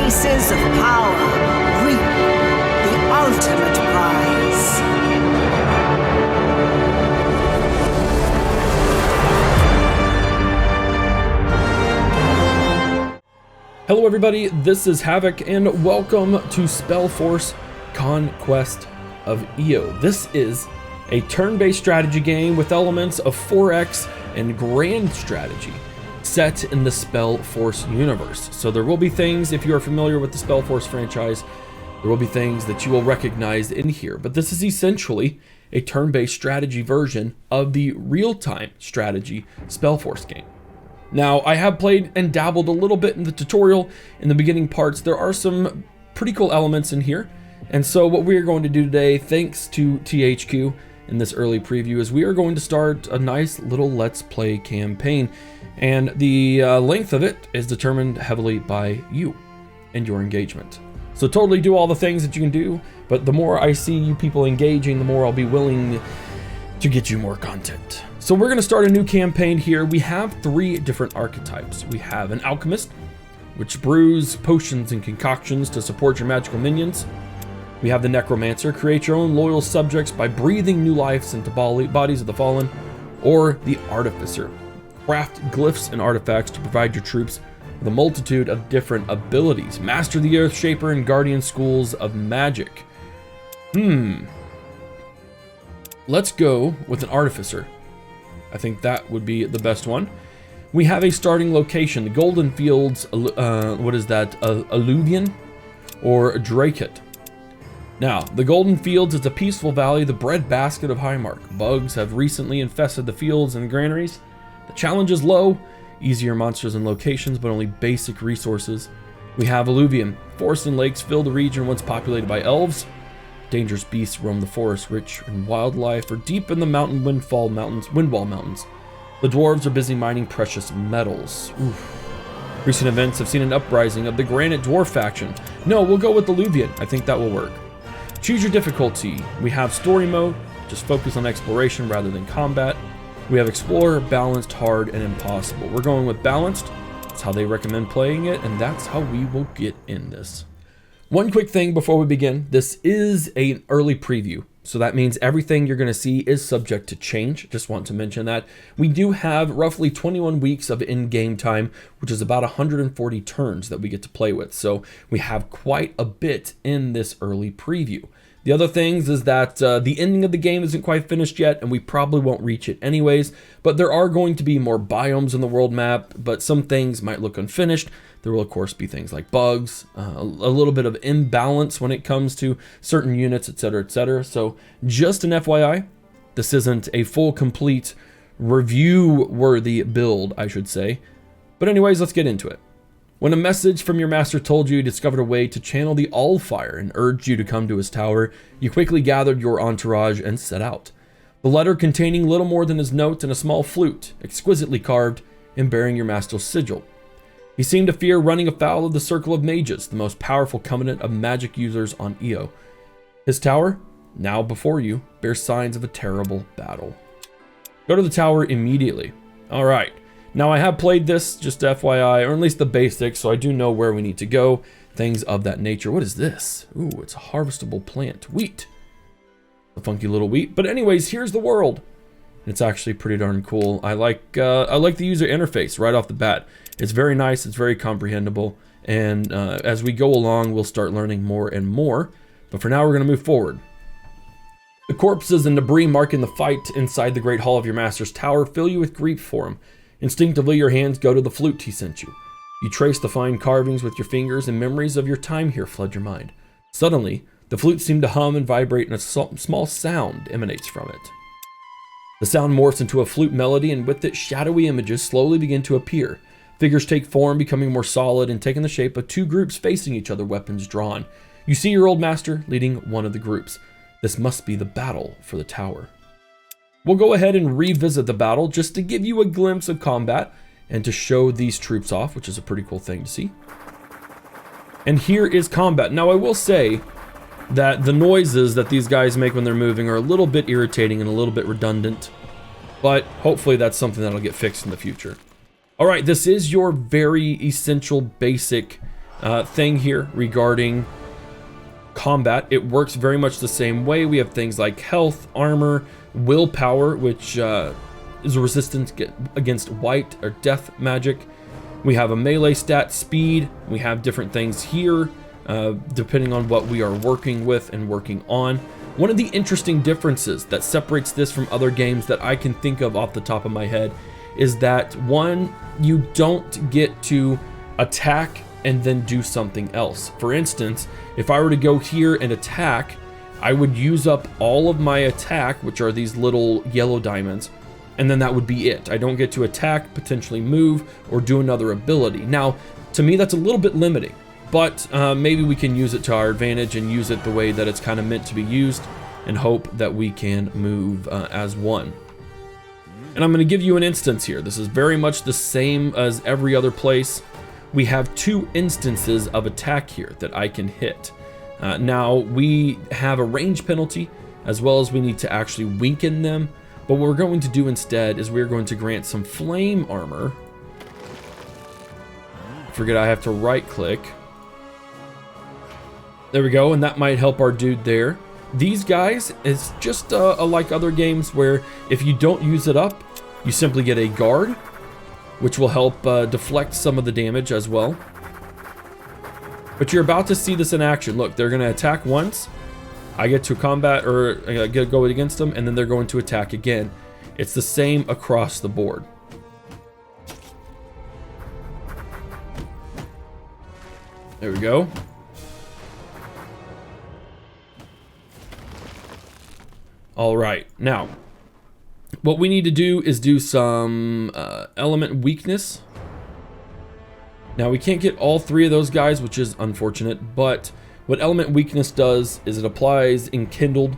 Aces of power reap the ultimate prize. Hello everybody, this is Havoc and welcome to Spellforce Conquest of Eo. This is a turn-based strategy game with elements of 4X and grand strategy set in the Spellforce universe. So there will be things, if you are familiar with the Spellforce franchise, there will be things that you will recognize in here. But this is essentially a turn-based strategy version of the real-time strategy Spellforce game. Now, I have played and dabbled a little bit in the tutorial in the beginning parts. There are some pretty cool elements in here. And so what we are going to do today, thanks to THQ in this early preview, is we are going to start a nice little Let's Play campaign. And the length of it is determined heavily by you and your engagement. So totally do all the things that you can do, but the more I see you people engaging, the more I'll be willing to get you more content. So we're gonna start a new campaign here. We have 3 different archetypes. We have an alchemist, which brews potions and concoctions to support your magical minions. We have the necromancer, create your own loyal subjects by breathing new lives into bodies of the fallen. Or the artificer, craft glyphs and artifacts to provide your troops with a multitude of different abilities. Master the Earth Shaper and Guardian schools of magic. Let's go with an artificer. I think that would be the best one. We have a starting location, the Golden Fields, what is that, Alluvion or Drakeit. Now, the Golden Fields is a peaceful valley, the breadbasket of Highmark. Bugs have recently infested the fields and granaries. The challenge is low, easier monsters and locations, but only basic resources. We have Alluvion. Forests and lakes fill the region once populated by elves. Dangerous beasts roam the forest, rich in wildlife, or deep in the Windwall Mountains. The dwarves are busy mining precious metals. Oof. Recent events have seen an uprising of the Granite Dwarf faction. No, we'll go with Alluvion. I think that will work. Choose your difficulty. We have story mode, just focus on exploration rather than combat. We have explorer, balanced, hard, and impossible. We're going with balanced. That's how they recommend playing it, and that's how we will get in this. One quick thing before we begin, this is an early preview, so that means everything you're going to see is subject to change. Just want to mention that. We do have roughly 21 weeks of in-game time, which is about 140 turns that we get to play with, so we have quite a bit in this early preview. The other things is that the ending of the game isn't quite finished yet, and we probably won't reach it anyways, but there are going to be more biomes in the world map, but some things might look unfinished. There will, of course, be things like bugs, a little bit of imbalance when it comes to certain units, etc., etc. So just an FYI, this isn't a full, complete, review-worthy build, I should say. But anyways, let's get into it. When a message from your master told you he discovered a way to channel the Allfire and urged you to come to his tower, you quickly gathered your entourage and set out. The letter containing little more than his note and a small flute, exquisitely carved and bearing your master's sigil. He seemed to fear running afoul of the Circle of Mages, the most powerful covenant of magic users on Eo. His tower, now before you, bears signs of a terrible battle. Go to the tower immediately. Alright, now I have played this, just FYI, or at least the basics, so I do know where we need to go, things of that nature. What is this? Ooh, it's a harvestable plant. Wheat. A funky little wheat. But anyways, here's the world. It's actually pretty darn cool. I like the user interface right off the bat. It's very nice, it's very comprehensible, and as we go along, we'll start learning more and more. But for now, we're going to move forward. The corpses and debris marking the fight inside the great hall of your master's tower fill you with grief for him. Instinctively, your hands go to the flute he sent you. You trace the fine carvings with your fingers, and memories of your time here flood your mind. Suddenly, the flute seemed to hum and vibrate, and a small sound emanates from it. The sound morphs into a flute melody, and with it, shadowy images slowly begin to appear. Figures take form, becoming more solid and taking the shape of 2 groups facing each other, weapons drawn. You see your old master leading one of the groups. This must be the battle for the tower. We'll go ahead and revisit the battle just to give you a glimpse of combat and to show these troops off, which is a pretty cool thing to see. And here is combat. Now I will say that the noises that these guys make when they're moving are a little bit irritating and a little bit redundant, but hopefully that's something that'll get fixed in the future. All right, this is your very essential, basic thing here regarding combat. It works very much the same way. We have things like health, armor, willpower, which is a resistance against white or death magic. We have a melee stat, speed. We have different things here depending on what we are working with and working on. One of the interesting differences that separates this from other games that I can think of off the top of my head is that, one, you don't get to attack and then do something else. For instance, if I were to go here and attack, I would use up all of my attack, which are these little yellow diamonds, and then that would be it. I don't get to attack, potentially move, or do another ability. Now, to me, that's a little bit limiting, but maybe we can use it to our advantage and use it the way that it's kind of meant to be used and hope that we can move as one. And I'm going to give you an instance here. This is very much the same as every other place. We have 2 instances of attack here that I can hit. Now, we have a range penalty, as well as we need to actually weaken them. But what we're going to do instead is we're going to grant some flame armor. Forget I have to right click. There we go, and that might help our dude there. These guys is just like other games where if you don't use it up, you simply get a guard, which will help deflect some of the damage as well. But you're about to see this in action. Look, they're going to attack once. I get to combat, or I get to go against them, and then they're going to attack again. It's the same across the board. There we go. All right, now, what we need to do is do some element weakness. Now, we can't get all 3 of those guys, which is unfortunate, but what element weakness does is it applies enkindled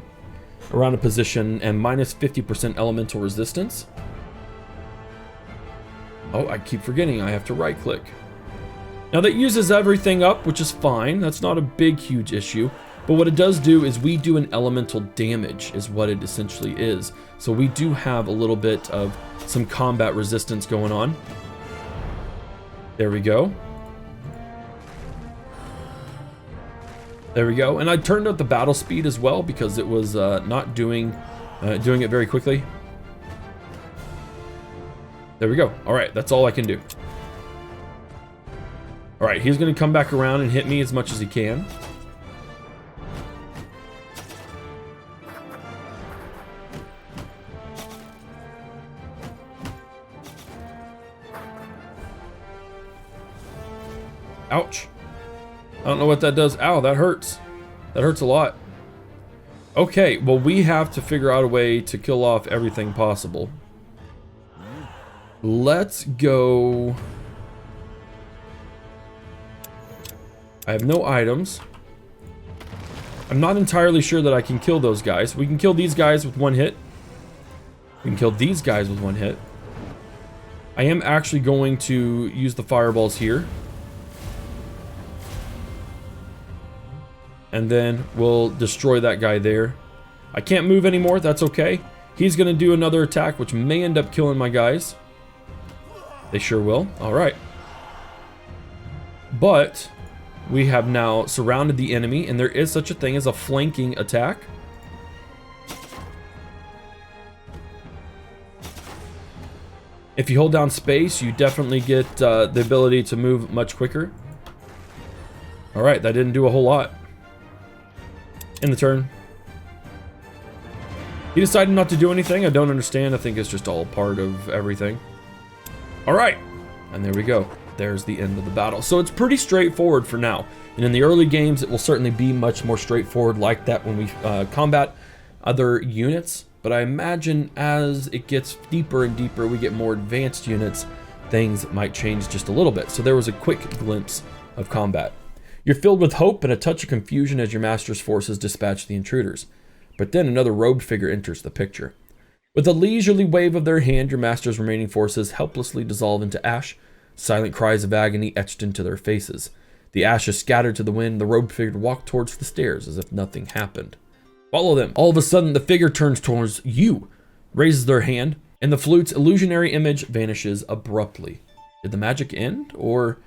around a position and minus 50% elemental resistance. Oh, I keep forgetting I have to right click. Now that uses everything up, which is fine. That's not a big, huge issue. But what it does do is we do an elemental damage is what it essentially is. So we do have a little bit of some combat resistance going on. There we go. There we go. And I turned up the battle speed as well because it was not doing it very quickly. There we go. All right, that's all I can do. All right, he's going to come back around and hit me as much as he can. Ouch. I don't know what that does. Ow, that hurts. That hurts a lot. Okay, well, we have to figure out a way to kill off everything possible. Let's go. I have no items. I'm not entirely sure that I can kill those guys. We can kill these guys with 1 hit. We can kill these guys with 1 hit. I am actually going to use the fireballs here. And then we'll destroy that guy there. I can't move anymore. That's okay. He's going to do another attack, which may end up killing my guys. They sure will. All right. But we have now surrounded the enemy, and there is such a thing as a flanking attack. If you hold down space, you definitely get the ability to move much quicker. All right, that didn't do a whole lot. In the turn. He decided not to do anything. I don't understand. I think it's just all part of everything. All right. And there we go. There's the end of the battle. So it's pretty straightforward for now. And in the early games, it will certainly be much more straightforward like that when we combat other units. But I imagine as it gets deeper and deeper, we get more advanced units, things might change just a little bit. So there was a quick glimpse of combat. You're filled with hope and a touch of confusion as your master's forces dispatch the intruders. But then another robed figure enters the picture. With a leisurely wave of their hand, your master's remaining forces helplessly dissolve into ash, silent cries of agony etched into their faces. The ashes scattered to the wind, the robed figure walked towards the stairs as if nothing happened. Follow them. All of a sudden, the figure turns towards you, raises their hand, and the flute's illusionary image vanishes abruptly. Did the magic end, or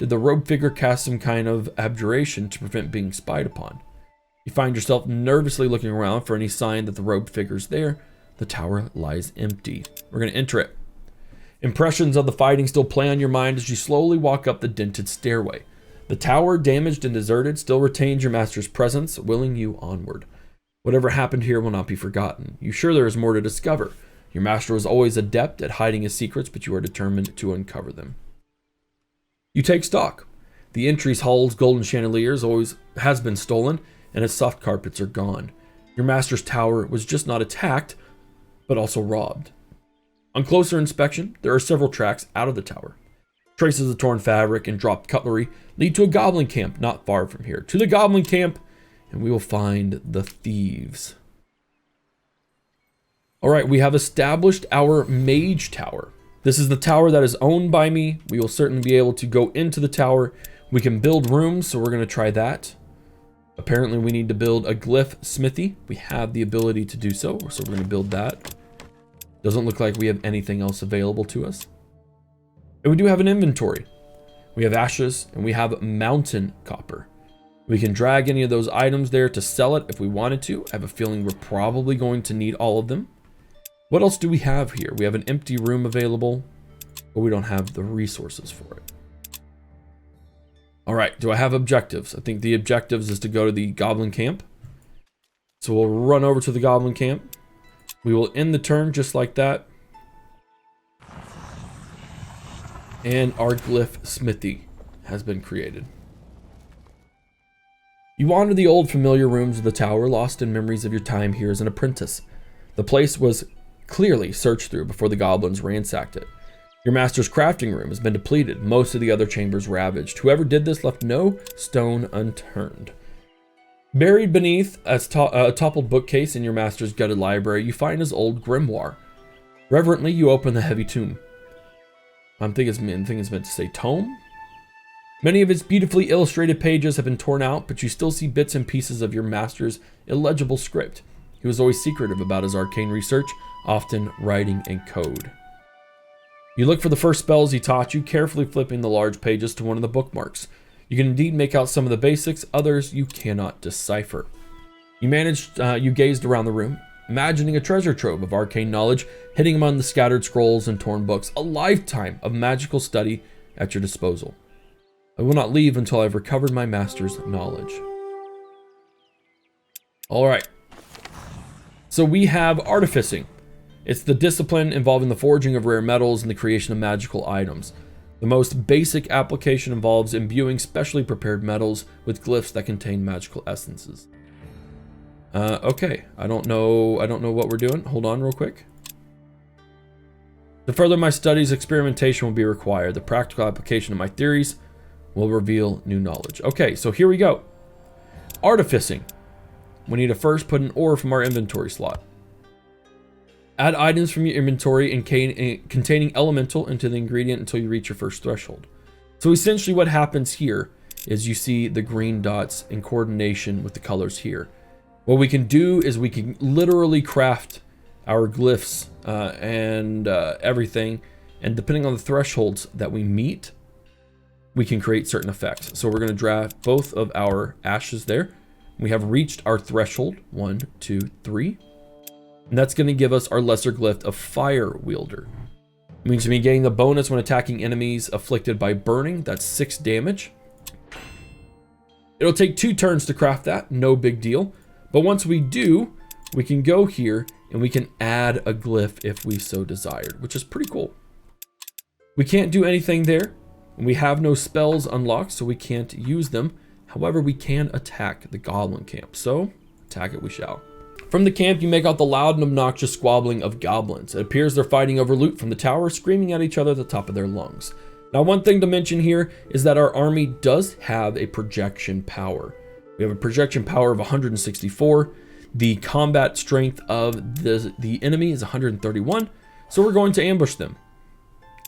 Did the robed figure cast some kind of abjuration to prevent being spied upon? You find yourself nervously looking around for any sign that the robed figure's there. The tower lies empty. We're going to enter it. Impressions of the fighting still play on your mind as you slowly walk up the dented stairway. The tower, damaged and deserted, still retains your master's presence, willing you onward. Whatever happened here will not be forgotten. You're sure there is more to discover. Your master was always adept at hiding his secrets, but you are determined to uncover them. You take stock. The entry's hall's golden chandeliers has been stolen, and its soft carpets are gone. Your master's tower was just not attacked, but also robbed. On closer inspection, there are several tracks out of the tower. Traces of torn fabric and dropped cutlery lead to a goblin camp not far from here. To the goblin camp, and we will find the thieves. All right, we have established our mage tower. This is the tower that is owned by me. We will certainly be able to go into the tower. We can build rooms, so we're going to try that. Apparently, we need to build a glyph smithy. We have the ability to do so we're going to build that. Doesn't look like we have anything else available to us. And we do have an inventory. We have ashes, and we have mountain copper. We can drag any of those items there to sell it if we wanted to. I have a feeling we're probably going to need all of them. What else do we have here? We have an empty room available, but we don't have the resources for it. All right, do I have objectives? I think the objectives is to go to the goblin camp. So we'll run over to the goblin camp. We will end the turn just like that. And our glyph smithy has been created. You wander the old familiar rooms of the tower, lost in memories of your time here as an apprentice. The place was clearly searched through before the goblins ransacked it. Your master's crafting room has been depleted, most of the other chambers ravaged. Whoever did this left no stone unturned. Buried beneath a toppled bookcase in your master's gutted library, you find his old grimoire. Reverently, you open the heavy tome. I think it's meant to say tome. Many of its beautifully illustrated pages have been torn out, but you still see bits and pieces of your master's illegible script. He was always secretive about his arcane research, often writing in code. You look for the first spells he taught you, carefully flipping the large pages to one of the bookmarks. You can indeed make out some of the basics, others you cannot decipher. You gazed around the room, imagining a treasure trove of arcane knowledge hidden among the scattered scrolls and torn books, a lifetime of magical study at your disposal. I will not leave until I've recovered my master's knowledge. All right. So we have artificing. It's the discipline involving the forging of rare metals and the creation of magical items. The most basic application involves imbuing specially prepared metals with glyphs that contain magical essences. Okay, I don't know what we're doing. Hold on real quick. To further my studies, experimentation will be required. The practical application of my theories will reveal new knowledge. Okay, so here we go. Artificing. We need to first put an ore from our inventory slot. Add items from your inventory containing elemental into the ingredient until you reach your first threshold. So essentially what happens here is you see the green dots in coordination with the colors here. What we can do is we can literally craft our glyphs and everything, and depending on the thresholds that we meet, we can create certain effects. So we're going to draft both of our ashes there. We have reached our threshold, 1, 2, 3. And that's going to give us our lesser glyph of Fire Wielder. It means to be getting the bonus when attacking enemies afflicted by burning. That's 6 damage. It'll take 2 turns to craft that, no big deal. But once we do, we can go here and we can add a glyph if we so desired, which is pretty cool. We can't do anything there. And we have no spells unlocked, so we can't use them. However, we can attack the goblin camp, so attack it we shall. From the camp, you make out the loud and obnoxious squabbling of goblins. It appears they're fighting over loot from the tower, screaming at each other at the top of their lungs. Now, one thing to mention here is that our army does have a projection power. We have a projection power of 164. The combat strength of the enemy is 131, so we're going to ambush them.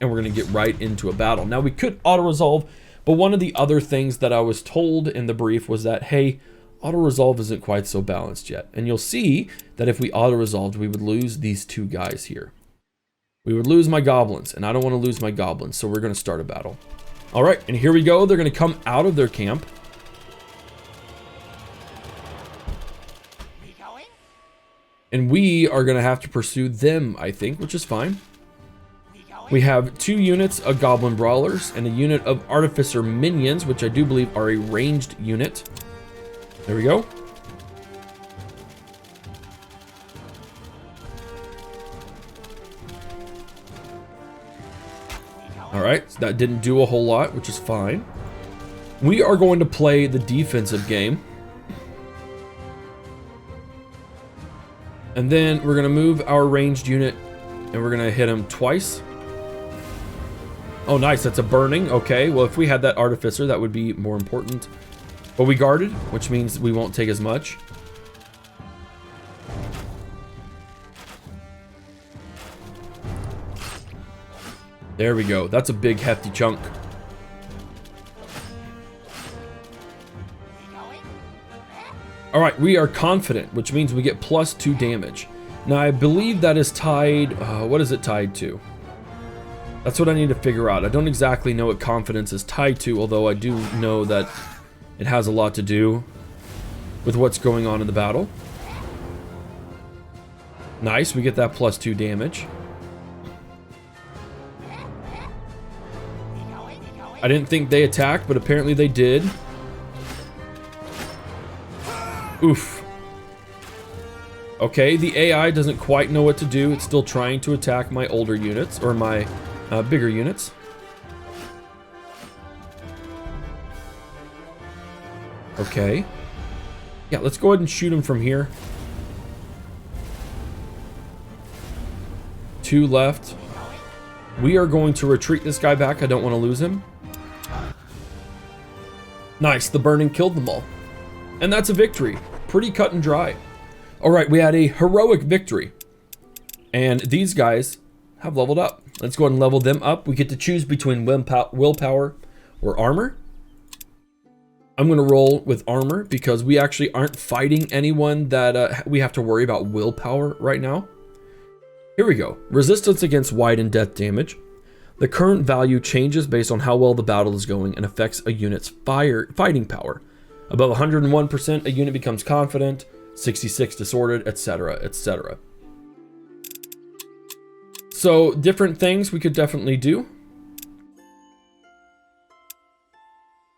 And we're going to get right into a battle. Now, we could auto-resolve, but one of the other things that I was told in the brief was that, hey, auto-resolve isn't quite so balanced yet. And you'll see that if we auto-resolved, we would lose these 2 guys here. We would lose my goblins, and I don't want to lose my goblins, so we're going to start a battle. All right, and here we go. They're going to come out of their camp. And we are going to have to pursue them, I think, which is fine. We have 2 units of Goblin Brawlers and a unit of Artificer Minions, which I do believe are a ranged unit. There we go. All right, so that didn't do a whole lot, which is fine. We are going to play the defensive game. And then we're going to move our ranged unit and we're going to hit him twice. Oh, nice. That's a burning. Okay, well, if we had that Artificer, that would be more important. But we guarded, which means we won't take as much. There we go. That's a big, hefty chunk. All right, we are confident, which means we get +2 damage. Now, I believe that is tied... what is it tied to? That's what I need to figure out. I don't exactly know what confidence is tied to, although I do know that it has a lot to do with what's going on in the battle. Nice, we get that +2 damage. I didn't think they attacked, but apparently they did. Oof. Okay, the AI doesn't quite know what to do. It's still trying to attack my older units, or my bigger units. Okay. Yeah, let's go ahead and shoot him from here. 2 left. We are going to retreat this guy back. I don't want to lose him. Nice, the burning killed them all. And that's a victory. Pretty cut and dry. All right, we had a heroic victory. And these guys have leveled up. Let's go ahead and level them up. We get to choose between willpower or armor. I'm going to roll with armor because we actually aren't fighting anyone that we have to worry about willpower right now. Here we go. Resistance against wide and death damage. The current value changes based on how well the battle is going and affects a unit's fighting power. Above 101%, a unit becomes confident, 66 disordered, etc., etc. So, different things we could definitely do.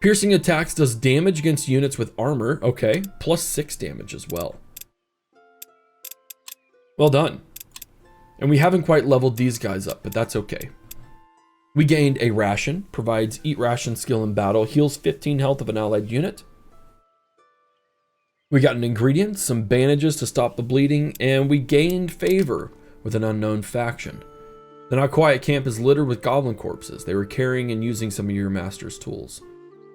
Piercing attacks does damage against units with armor. Okay, +6 damage as well. Well done. And we haven't quite leveled these guys up, but that's okay. We gained a ration, provides eat ration skill in battle, heals 15 health of an allied unit. We got an ingredient, some bandages to stop the bleeding, and we gained favor with an unknown faction. The Not Quiet camp is littered with goblin corpses. They were carrying and using some of your master's tools.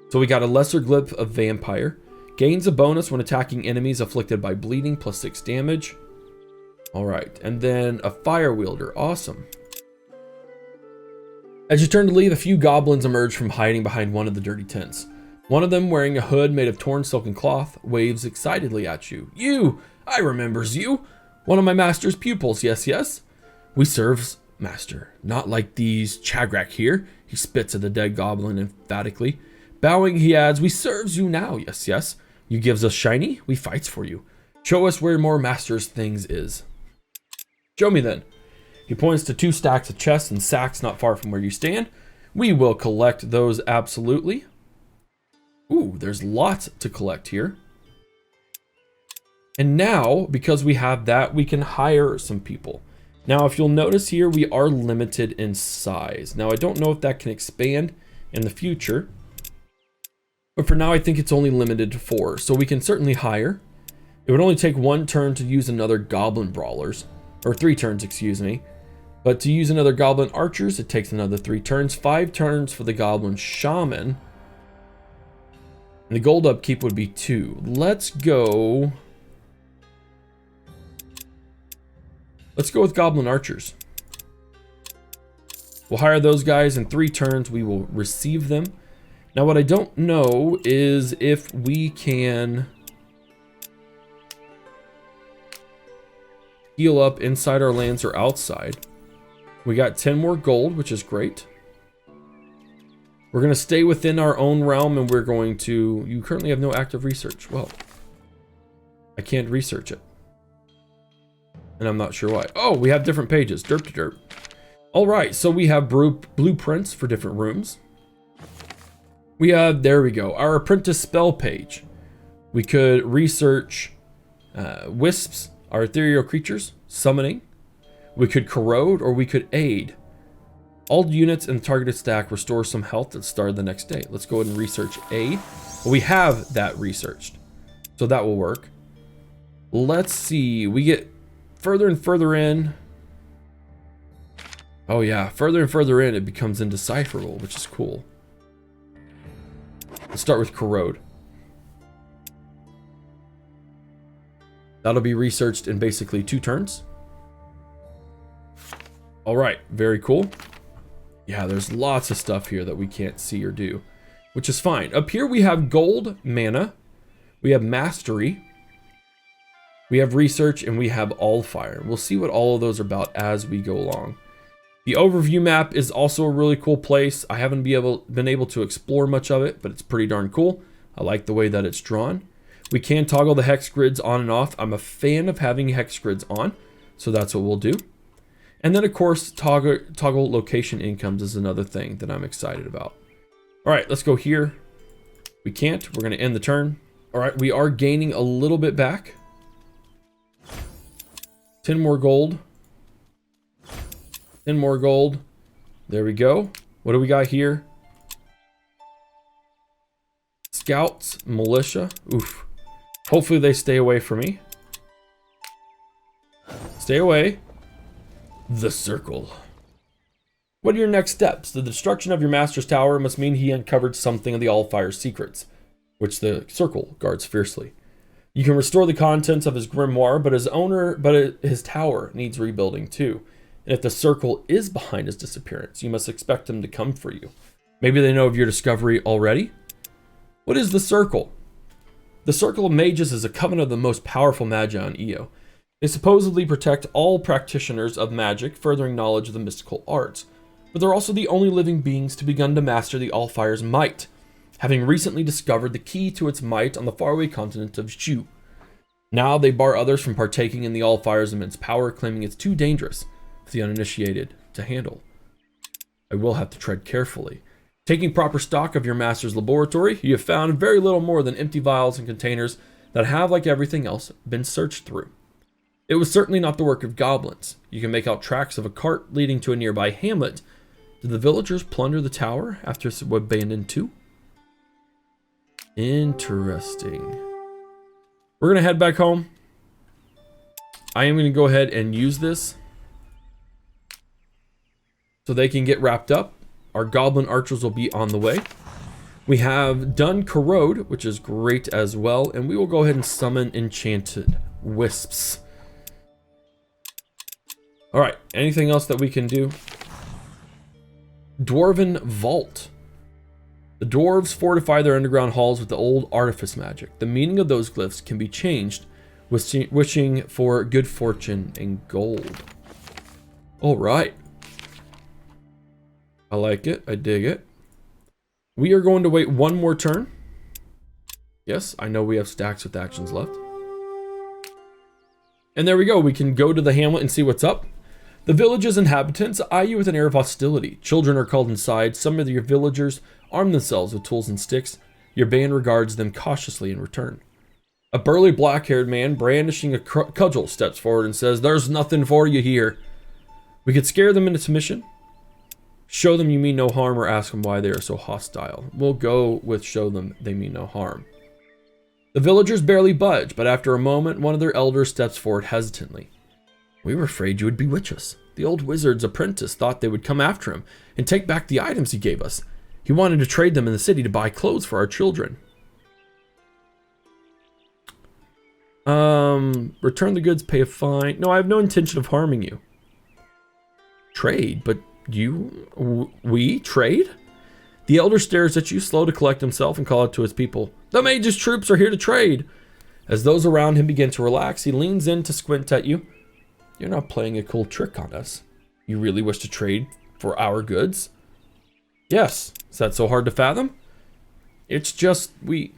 So we got a lesser glyph of vampire, gains a bonus when attacking enemies afflicted by bleeding, +6 damage. All right, and then a fire wielder, awesome. As you turn to leave, a few goblins emerge from hiding behind one of the dirty tents. One of them, wearing a hood made of torn silken cloth, waves excitedly at you. You! I remembers you! One of my master's pupils, yes, yes. We serves, master. Not like these Chagrak here. He spits at the dead goblin emphatically. Bowing, he adds, we serves you now, yes, yes. You gives us shiny, we fights for you. Show us where more master's things is. Show me then. He points to 2 stacks of chests and sacks not far from where you stand. We will collect those absolutely. Ooh, there's lots to collect here. And now, because we have that, we can hire some people. Now, if you'll notice here, we are limited in size. Now, I don't know if that can expand in the future. But for now, I think it's only limited to 4. So we can certainly hire. It would only take 1 turn to use another goblin brawlers. Or 3 turns, excuse me. But to use another goblin archers, it takes another 3 turns. 5 turns for the goblin shaman. And the gold upkeep would be 2. Let's go with goblin archers. We'll hire those guys in 3 turns. We will receive them. Now what I don't know is if we can heal up inside our lands or outside. We got 10 more gold, which is great. We're going to stay within our own realm, and we're going to... You currently have no active research. Well, I can't research it. And I'm not sure why. Oh, we have different pages. Derp to derp. All right, so we have blueprints for different rooms. We have, there we go, our apprentice spell page. We could research wisps, our ethereal creatures, summoning. We could corrode, or we could aid. All units in the targeted stack restore some health at the start of the next day. Let's go ahead and research aid. Well, we have that researched, so that will work. Let's see, we get further and further in. Oh yeah, further and further in, it becomes indecipherable, which is cool. Let's start with corrode. That'll be researched in basically 2 turns. All right, very cool. Yeah, there's lots of stuff here that we can't see or do, which is fine. Up here we have gold, mana, we have mastery, we have research, and we have all fire. We'll see what all of those are about as we go along. The overview map is also a really cool place. I haven't been able to explore much of it, but it's pretty darn cool. I like the way that it's drawn. We can toggle the hex grids on and off. I'm a fan of having hex grids on, so that's what we'll do. And then, of course, toggle location incomes is another thing that I'm excited about. All right, let's go here. We can't. We're going to end the turn. All right, we are gaining a little bit back. 10 more gold. 10 more gold. There we go. What do we got here? Scouts, militia. Oof. Hopefully they stay away from me. Stay away. The circle. What are your next steps? The destruction of your master's tower must mean he uncovered something of the Allfire's secrets, which the circle guards fiercely. You can restore the contents of his grimoire, but his tower needs rebuilding too. And if the circle is behind his disappearance, you must expect him to come for you. Maybe they know of your discovery already? What is the circle? The Circle of Mages is a coven of the most powerful magi on Eo. They supposedly protect all practitioners of magic, furthering knowledge of the mystical arts. But they're also the only living beings to begun to master the Allfire's might, having recently discovered the key to its might on the faraway continent of Shu. Now they bar others from partaking in the Allfire's immense power, claiming it's too dangerous for the uninitiated to handle. I will have to tread carefully. Taking proper stock of your master's laboratory, you have found very little more than empty vials and containers that have, like everything else, been searched through. It was certainly not the work of goblins. You can make out tracks of a cart leading to a nearby hamlet. Did the villagers plunder the tower after it was abandoned too? Interesting. We're going to head back home. I am going to go ahead and use this so they can get wrapped up. Our goblin archers will be on the way. We have done corrode, which is great as well. And we will go ahead and summon enchanted wisps. All right, anything else that we can do? Dwarven Vault. The dwarves fortify their underground halls with the old artifice magic. The meaning of those glyphs can be changed with wishing for good fortune and gold. All right. I like it. I dig it. We are going to wait one more turn. Yes, I know we have stacks with actions left. And there we go. We can go to the hamlet and see what's up. The village's inhabitants eye you with an air of hostility. Children are called inside. Some of your villagers arm themselves with tools and sticks. Your band regards them cautiously in return. A burly black-haired man brandishing a cudgel steps forward and says, "There's nothing for you here." We could scare them into submission, show them you mean no harm, or ask them why they are so hostile. We'll go with show them they mean no harm. The villagers barely budge, but after a moment, one of their elders steps forward hesitantly. "We were afraid you would bewitch us. The old wizard's apprentice thought they would come after him and take back the items he gave us. He wanted to trade them in the city to buy clothes for our children." Return the goods, pay a fine. No, I have no intention of harming you. Trade, but we trade? The elder stares at you, slow to collect himself, and call out to his people, "The mage's troops are here to trade." As those around him begin to relax, he leans in to squint at you. "You're not playing a cool trick on us. You really wish to trade for our goods?" Yes. Is that so hard to fathom? It's just, we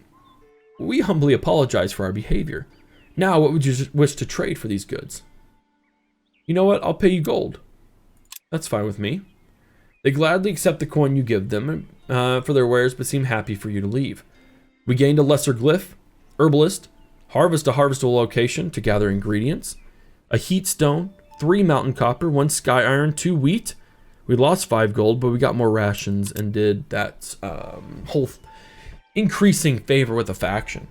humbly apologize for our behavior. Now, what would you wish to trade for these goods? You know what? I'll pay you gold. That's fine with me. They gladly accept the coin you give them for their wares, but seem happy for you to leave. We gained a lesser glyph, herbalist, harvest a harvestable location to gather ingredients, a heat stone, 3 mountain copper, 1 sky iron, 2 wheat. We lost 5 gold, but we got more rations and did that whole increasing favor with a faction.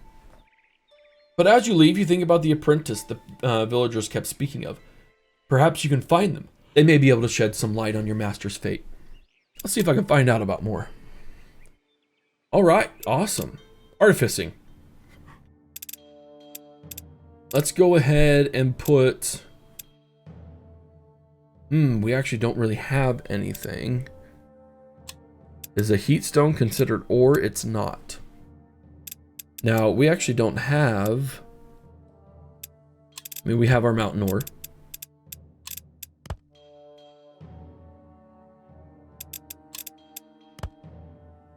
But as you leave, you think about the apprentice the villagers kept speaking of. Perhaps you can find them. They may be able to shed some light on your master's fate. Let's see if I can find out about more. All right, awesome. Artificing. Let's go ahead and put... we actually don't really have anything. Is a heat stone considered ore? It's not. Now, we actually don't have... I mean, we have our mountain ore.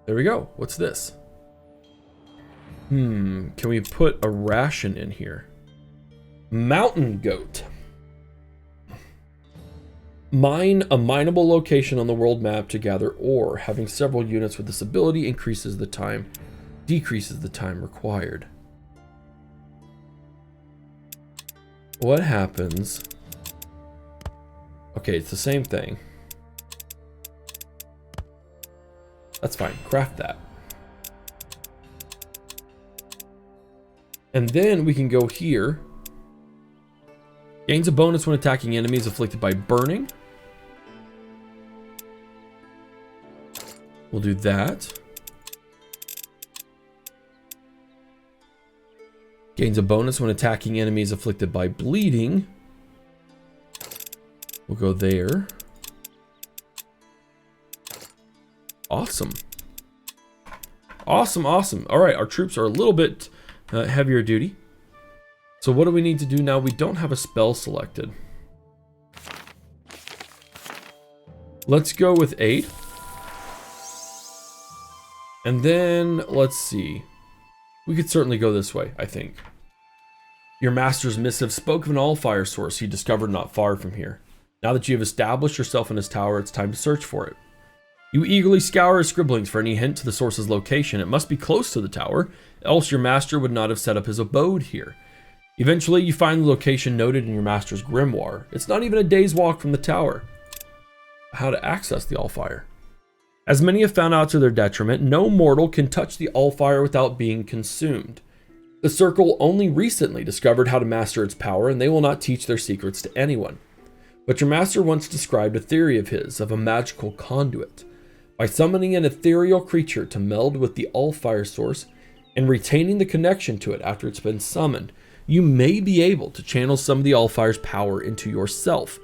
There we go. What's this? Can we put a ration in here? Mountain goat. Mine a mineable location on the world map to gather ore. Having several units with this ability increases the time, decreases the time required. What happens? Okay, it's the same thing. That's fine, craft that. And then we can go here. Gains a bonus when attacking enemies afflicted by burning. We'll do that. Gains a bonus when attacking enemies afflicted by bleeding. We'll go there. Awesome. Awesome, awesome. All right, our troops are a little bit heavier duty. So what do we need to do now? We don't have a spell selected. Let's go with 8. And then, let's see. We could certainly go this way, I think. Your master's missive spoke of an all-fire source he discovered not far from here. Now that you have established yourself in his tower, it's time to search for it. You eagerly scour his scribblings for any hint to the source's location. It must be close to the tower, else your master would not have set up his abode here. Eventually, you find the location noted in your master's grimoire. It's not even a day's walk from the tower. How to access the all-fire. As many have found out to their detriment, no mortal can touch the all-fire without being consumed. The Circle only recently discovered how to master its power, and they will not teach their secrets to anyone. But your master once described a theory of his, of a magical conduit. By summoning an ethereal creature to meld with the all-fire source, and retaining the connection to it after it's been summoned, you may be able to channel some of the all-fire's power into yourself.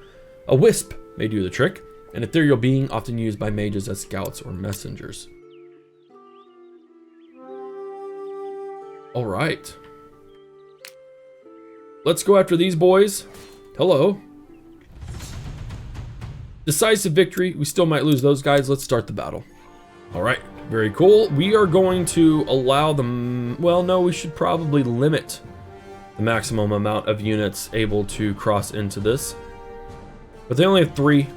A wisp may do the trick, an ethereal being often used by mages as scouts or messengers. All right. Let's go after these boys. Hello. Decisive victory. We still might lose those guys. Let's start the battle. All right. Very cool. We are going to allow them... Well, no, we should probably limit the maximum amount of units able to cross into this. But they only have 3.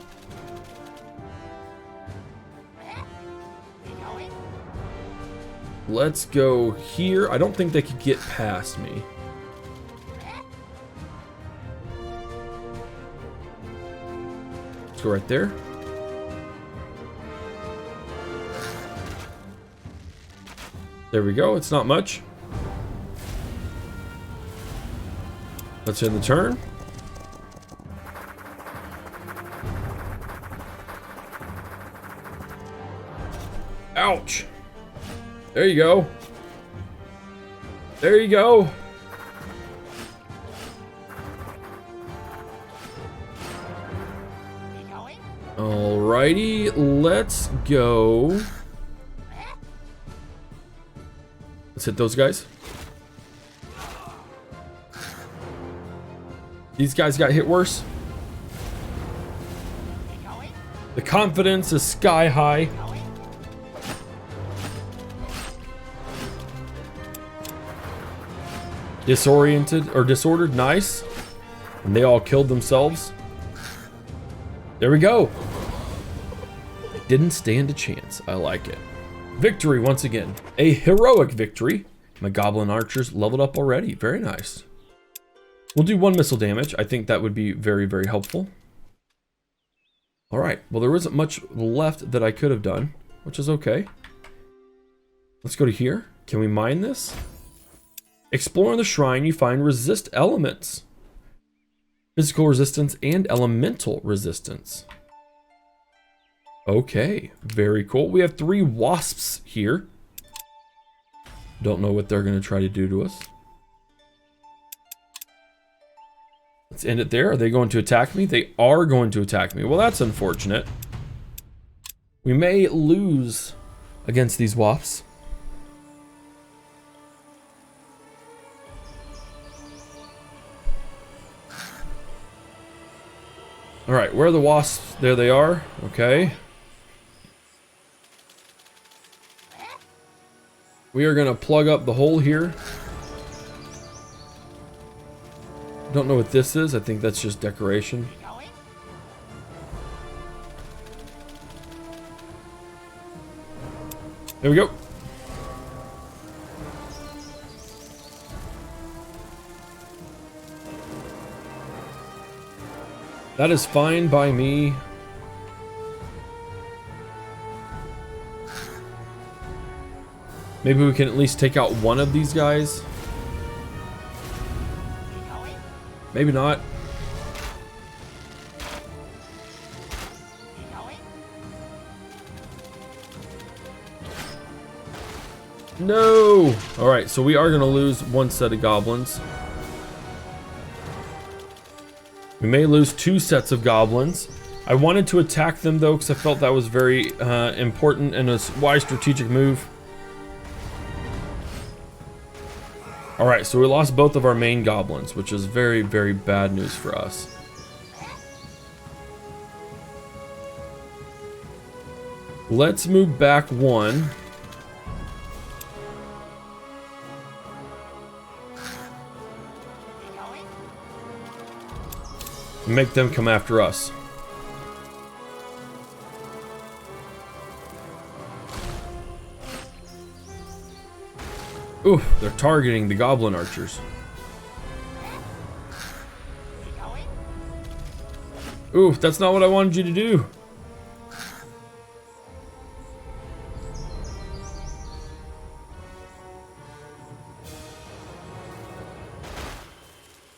Let's go here. I don't think they could get past me. Let's go right there. There we go. It's not much. Let's end the turn. Ouch. There you go. There you go. Alrighty, let's go. Let's hit those guys. These guys got hit worse. The confidence is sky high. Disoriented or disordered, nice. And they all killed themselves. There we go. Didn't stand a chance. I like it. Victory once again. A heroic victory. My goblin archers leveled up already. Very nice. We'll do 1 missile damage. I think that would be very, very helpful. All right. Well, there isn't much left that I could have done, which is okay. Let's go to here. Can we mine this? Explore the shrine, you find resist elements. Physical resistance and elemental resistance. Okay, very cool. We have 3 wasps here. Don't know what they're going to try to do to us. Let's end it there. Are they going to attack me? They are going to attack me. Well, that's unfortunate. We may lose against these wasps. All right, where are the wasps? There they are. Okay. We are going to plug up the hole here. Don't know what this is. I think that's just decoration. There we go. That is fine by me. Maybe we can at least take out one of these guys. Maybe not. No! Alright, so we are going to lose 1 set of goblins. We may lose 2 sets of goblins. I wanted to attack them though because I felt that was very important and a wise strategic move. Alright, so we lost both of our main goblins, which is very, very bad news for us. Let's move back 1. Make them come after us. Ooh, they're targeting the goblin archers. Ooh, that's not what I wanted you to do.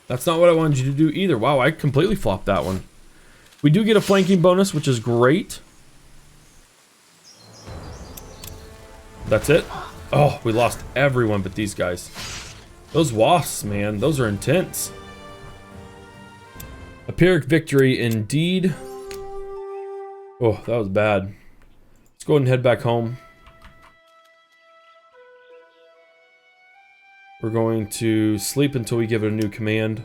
That's not what I wanted you to do either. Wow, I completely flopped that one. We do get a flanking bonus, which is great. That's it. Oh, we lost everyone but these guys. Those wasps, man, those are intense. A Pyrrhic victory indeed. Oh, that was bad. Let's go ahead and head back home. We're going to sleep until we give it a new command.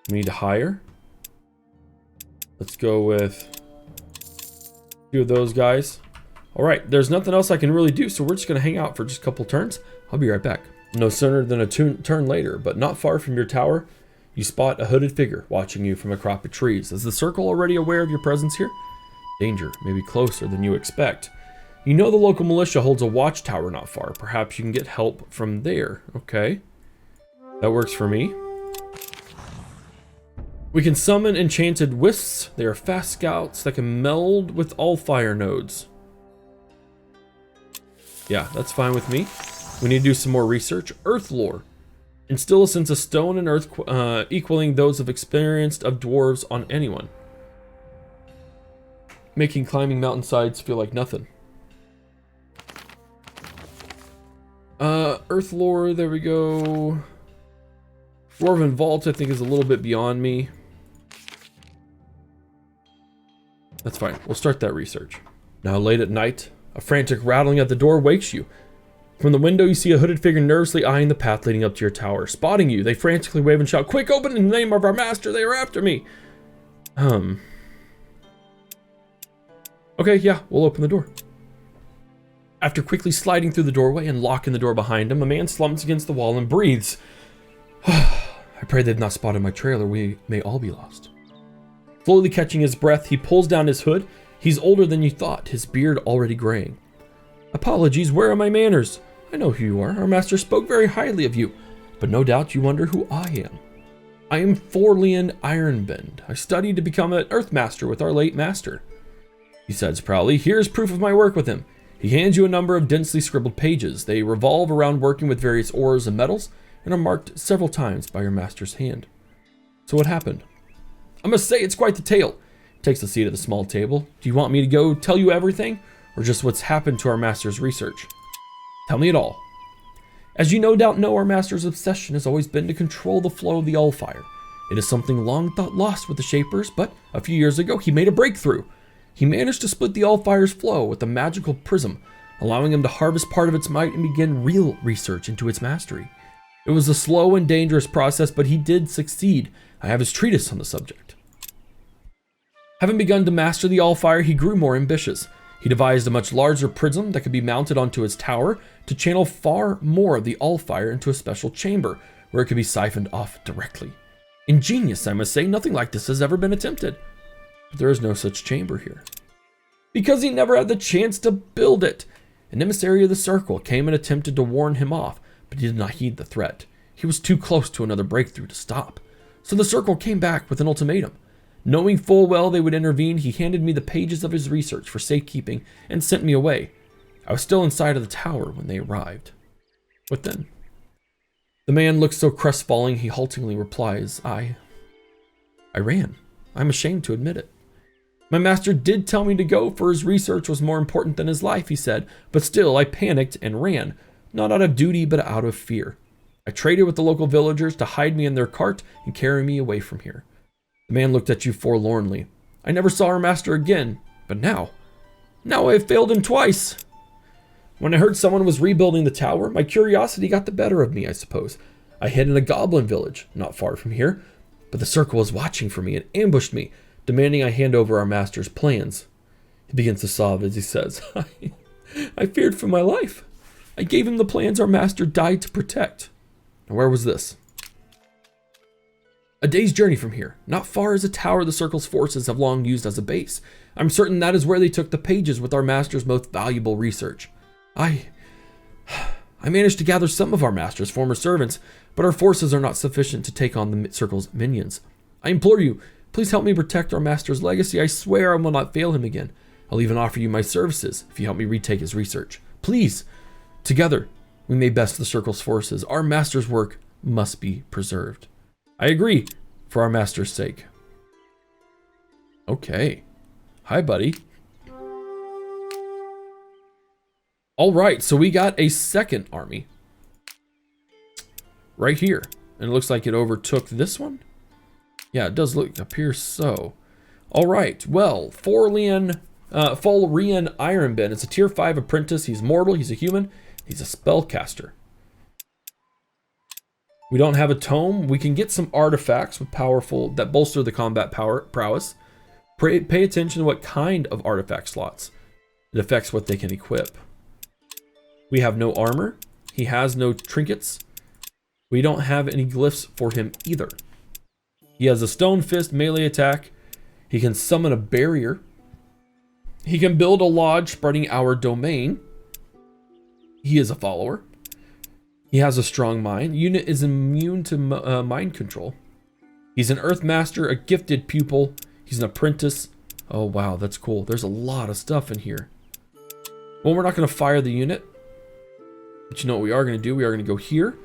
We need to hire. Let's go with a few of those guys. All right, there's nothing else I can really do, so we're just going to hang out for just a couple turns. I'll be right back. No sooner than a turn later, but not far from your tower, you spot a hooded figure watching you from a crop of trees. Is the circle already aware of your presence here? Danger may be closer than you expect. You know the local militia holds a watchtower not far. Perhaps you can get help from there. Okay. That works for me. We can summon enchanted wisps. They are fast scouts that can meld with all fire nodes. Yeah, that's fine with me. We need to do some more research. Earth lore. Instill a sense of stone and earth equaling those of experienced of dwarves on anyone. Making climbing mountainsides feel like nothing. Earth lore, there we go. Dwarven Vault, I think, is a little bit beyond me. That's fine. We'll start that research. Now, late at night, a frantic rattling at the door wakes you. From the window, you see a hooded figure nervously eyeing the path leading up to your tower. Spotting you, they frantically wave and shout, "Quick, open in the name of our master! They are after me!" Okay, yeah, we'll open the door. After quickly sliding through the doorway and locking the door behind him, a man slumps against the wall and breathes. I pray they've not spotted my trail, or we may all be lost. Slowly catching his breath, he pulls down his hood. He's older than you thought, his beard already graying. Apologies, where are my manners? I know who you are. Our master spoke very highly of you, but no doubt you wonder who I am. I am Forlian Ironbend. I studied to become an Earthmaster with our late master. He says proudly, here's proof of my work with him. He hands you a number of densely scribbled pages. They revolve around working with various ores and metals, and are marked several times by your master's hand. So what happened? I must say it's quite the tale. He takes a seat at the small table. Do you want me to go tell you everything, or just what's happened to our master's research? Tell me it all. As you no doubt know, our master's obsession has always been to control the flow of the Allfire. It is something long thought lost with the Shapers, but a few years ago he made a breakthrough. He managed to split the Allfire's flow with a magical prism, allowing him to harvest part of its might and begin real research into its mastery. It was a slow and dangerous process, but he did succeed. I have his treatise on the subject. Having begun to master the Allfire, he grew more ambitious. He devised a much larger prism that could be mounted onto his tower to channel far more of the Allfire into a special chamber where it could be siphoned off directly. Ingenious, I must say. Nothing like this has ever been attempted. But there is no such chamber here. Because he never had the chance to build it. An emissary of the Circle came and attempted to warn him off, but he did not heed the threat. He was too close to another breakthrough to stop. So the Circle came back with an ultimatum. Knowing full well they would intervene, he handed me the pages of his research for safekeeping and sent me away. I was still inside of the tower when they arrived. What then? The man looks so crestfallen he haltingly replies, I ran. I'm ashamed to admit it. My master did tell me to go, for his research was more important than his life, he said, but still I panicked and ran, not out of duty but out of fear. I traded with the local villagers to hide me in their cart and carry me away from here. The man looked at you forlornly. I never saw our master again, but now I have failed him twice. When I heard someone was rebuilding the tower, my curiosity got the better of me, I suppose. I hid in a goblin village, not far from here, but the Circle was watching for me and ambushed me, demanding I hand over our master's plans. He begins to sob as he says, I feared for my life. I gave him the plans our master died to protect. And where was this? A day's journey from here. Not far is a tower the Circle's forces have long used as a base. I'm certain that is where they took the pages with our master's most valuable research. I managed to gather some of our master's former servants, but our forces are not sufficient to take on the Circle's minions. I implore you, please help me protect our master's legacy. I swear I will not fail him again. I'll even offer you my services if you help me retake his research. Please, together, we may best the Circle's forces. Our master's work must be preserved. I agree, for our master's sake. Okay. Hi, buddy. All right, so we got a second army. Right here. And it looks like it overtook this one. Yeah, it does appear so. All right, well, Forlian Ironbend. It's a tier 5 apprentice. He's mortal, he's a human, he's a spellcaster. We don't have a tome. We can get some artifacts with powerful that bolster the combat prowess. Pay attention to what kind of artifact slots. It affects what they can equip. We have no armor. He has no trinkets. We don't have any glyphs for him either. He has a stone fist melee attack. He can summon a barrier. He can build a lodge spreading our domain. He is a follower. He has a strong mind. Unit is immune to mind control. He's an Earth Master, a gifted pupil. He's an apprentice. Oh, wow, that's cool. There's a lot of stuff in here. Well, we're not going to fire the unit. But you know what we are going to do? We are going to go here.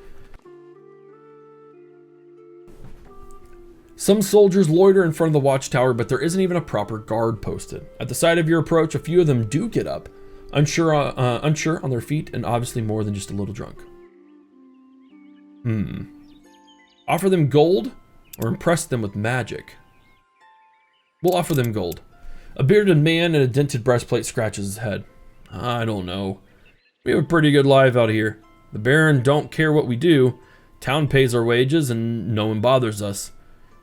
Some soldiers loiter in front of the watchtower, but there isn't even a proper guard posted. At the sight of your approach, a few of them do get up, unsure on their feet, and obviously more than just a little drunk. Offer them gold or impress them with magic. We'll offer them gold. A bearded man in a dented breastplate scratches his head. I don't know. We have a pretty good life out here. The Baron don't care what we do. Town pays our wages and no one bothers us.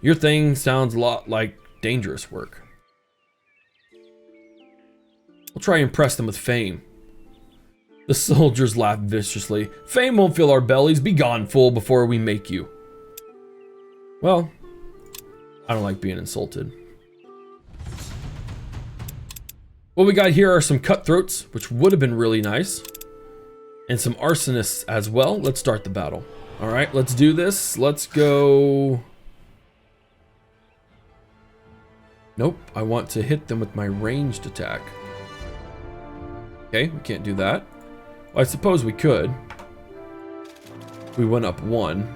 Your thing sounds a lot like dangerous work. We'll try and impress them with fame. The soldiers laugh viciously. Fame won't fill our bellies. Be gone, fool, before we make you. Well, I don't like being insulted. What we got here are some cutthroats, which would have been really nice. And some arsonists as well. Let's start the battle. All right, let's do this. Let's go. Nope, I want to hit them with my ranged attack. Okay, we can't do that. Well, I suppose we could. We went up 1.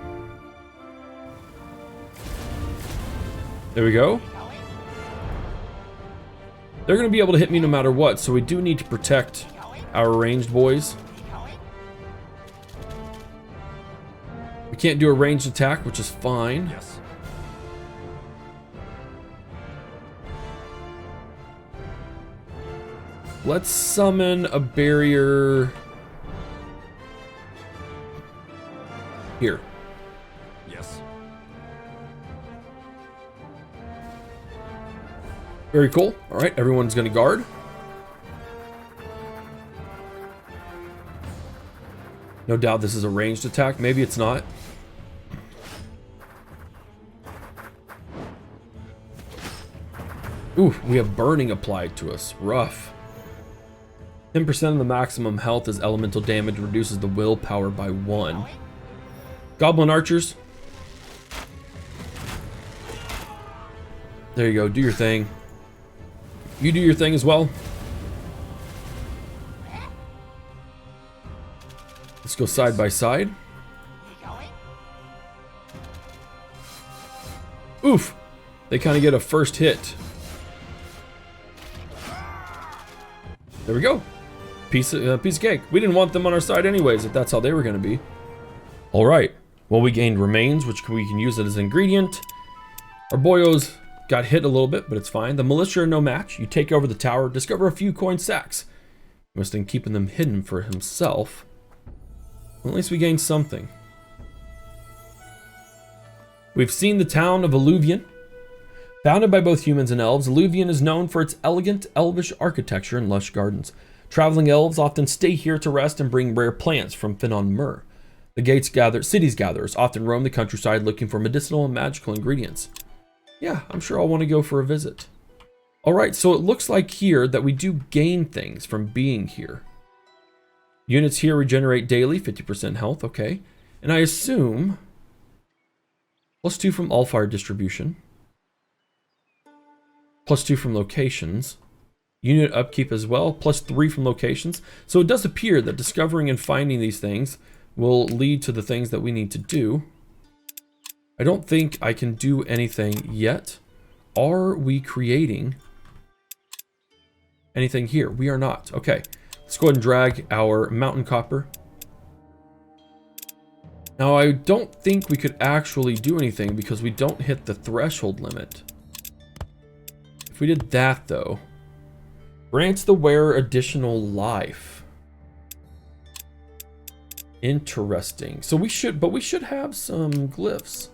There we go. They're going to be able to hit me no matter what, so we do need to protect our ranged boys. We can't do a ranged attack, which is fine. Yes. Let's summon a barrier here. Yes. Very cool. All right, everyone's going to guard. No doubt this is a ranged attack. Maybe it's not. Ooh, we have burning applied to us. Rough. 10% of the maximum health as elemental damage reduces the willpower by 1. Goblin archers. There you go. Do your thing. You do your thing as well. Let's go side by side. Oof. They kind of get a first hit. There we go. Piece of cake. We didn't want them on our side anyways, if that's how they were going to be. All right. Well, we gained remains, which we can use it as an ingredient. Our boyos got hit a little bit, but it's fine. The militia are no match. You take over the tower, discover a few coin sacks. He must have been keeping them hidden for himself. Well, at least we gained something. We've seen the town of Alluvian. Founded by both humans and elves, Alluvian is known for its elegant, elvish architecture and lush gardens. Traveling elves often stay here to rest and bring rare plants from Finon Mur. Cities gatherers often roam the countryside looking for medicinal and magical ingredients. Yeah, I'm sure I'll want to go for a visit. All right, so it looks like here that we do gain things from being here. Units here regenerate daily, 50% health, okay. And I assume +2 from all fire distribution. +2 from locations. Unit upkeep as well, +3 from locations. So it does appear that discovering and finding these things will lead to the things that we need to do. I don't think I can do anything yet. Are we creating anything here? We are not. Okay, let's go ahead and drag our mountain copper. Now I don't think we could actually do anything because we don't hit the threshold limit. If we did that though, grants the wearer additional life. Interesting. So we should have some glyphs.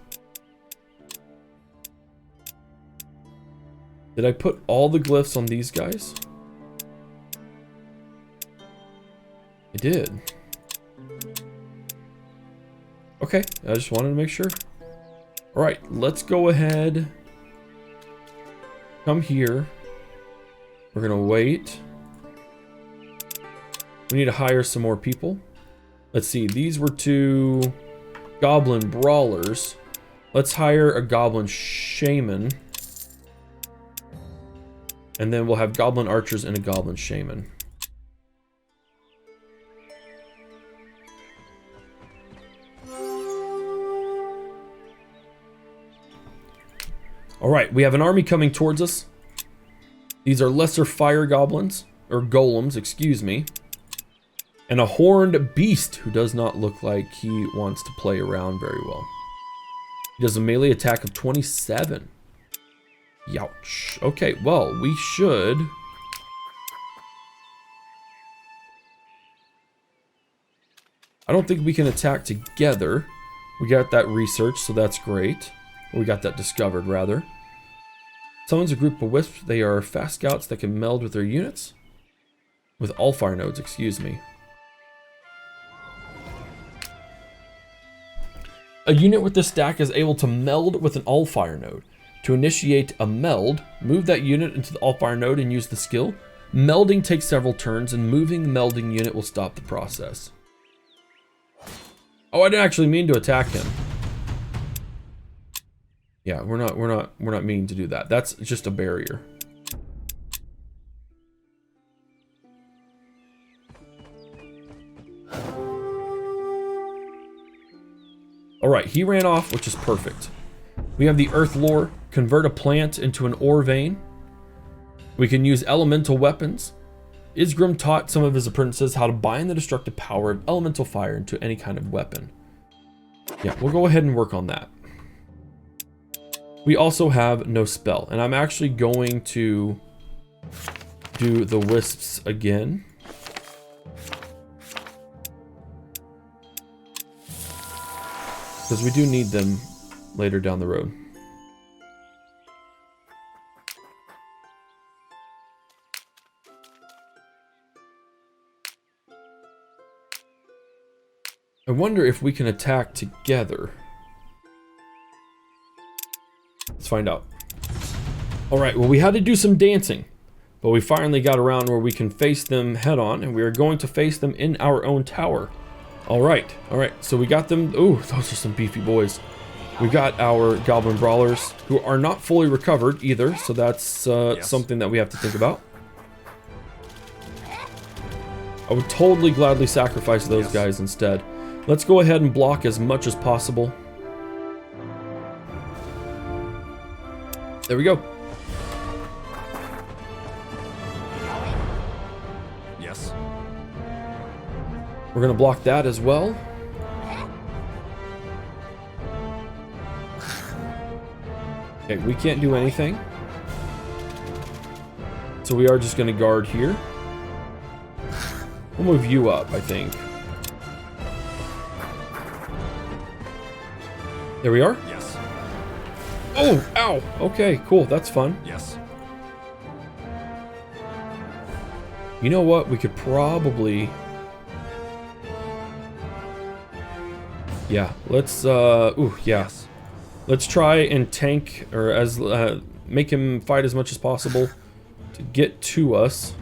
Did I put all the glyphs on these guys? I did. Okay, I just wanted to make sure. All right, let's go ahead. Come here. We're gonna wait. We need to hire some more people. Let's see, these were 2 goblin brawlers. Let's hire a goblin shaman. And then we'll have goblin archers and a goblin shaman. All right, we have an army coming towards us. These are lesser fire goblins, or golems, excuse me. And a horned beast who does not look like he wants to play around very well. He does a melee attack of 27. Youch. Okay, well, we should... I don't think we can attack together. We got that research, so that's great. We got that discovered, rather. Summons a group of wisps. They are fast scouts that can meld with their units. With all fire nodes, excuse me. A unit with this stack is able to meld with an all-fire node. To initiate a meld, move that unit into the all-fire node and use the skill. Melding takes several turns, and moving the melding unit will stop the process. Oh, I didn't actually mean to attack him. Yeah, we're not meaning to do that. That's just a barrier. All right, he ran off, which is perfect. We have the Earth Lore, convert a plant into an ore vein. We can use elemental weapons. Isgrim taught some of his apprentices how to bind the destructive power of elemental fire into any kind of weapon. Yeah, we'll go ahead and work on that. We also have no spell, and I'm actually going to do the wisps again. Because we do need them later down the road. I wonder if we can attack together. Let's find out. Alright, well, we had to do some dancing, but we finally got around where we can face them head on, and we are going to face them in our own tower. Alright, so we got them. Ooh, those are some beefy boys. We got our goblin brawlers, who are not fully recovered either, so that's something that we have to think about. I would totally gladly sacrifice those guys instead. Let's go ahead and block as much as possible. There we go. Yes. We're gonna block that as well. Okay, we can't do anything. So we are just gonna guard here. We'll move you up, I think. There we are. Yes. Oh, ow. Okay, cool. That's fun. Yes. You know what? We could probably... Yeah, let's, ooh, yeah. Yes. Let's try and tank, or as, make him fight as much as possible to get to us.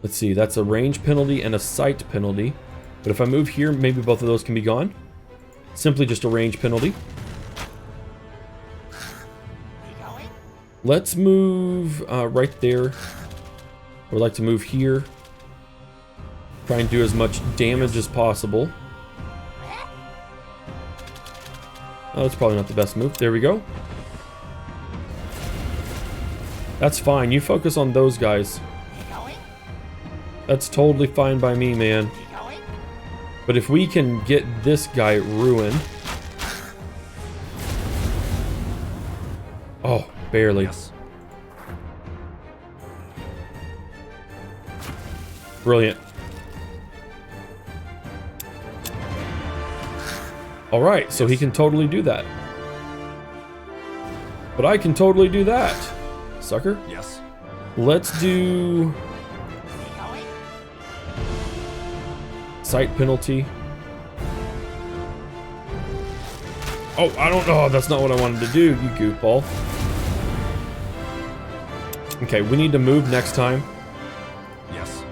Let's see, that's a range penalty and a sight penalty. But if I move here, maybe both of those can be gone. Simply just a range penalty. Let's move right there. I would like to move here. Try and do as much damage as possible. Oh, that's probably not the best move. There we go. That's fine. You focus on those guys. That's totally fine by me, man. But if we can get this guy ruined... Oh, barely. Yes. Brilliant. Alright, so he can totally do that. But I can totally do that, sucker. Yes. Let's do... sight penalty. Oh, I don't know. That's not what I wanted to do, you goofball. Okay, we need to move next time. Yes.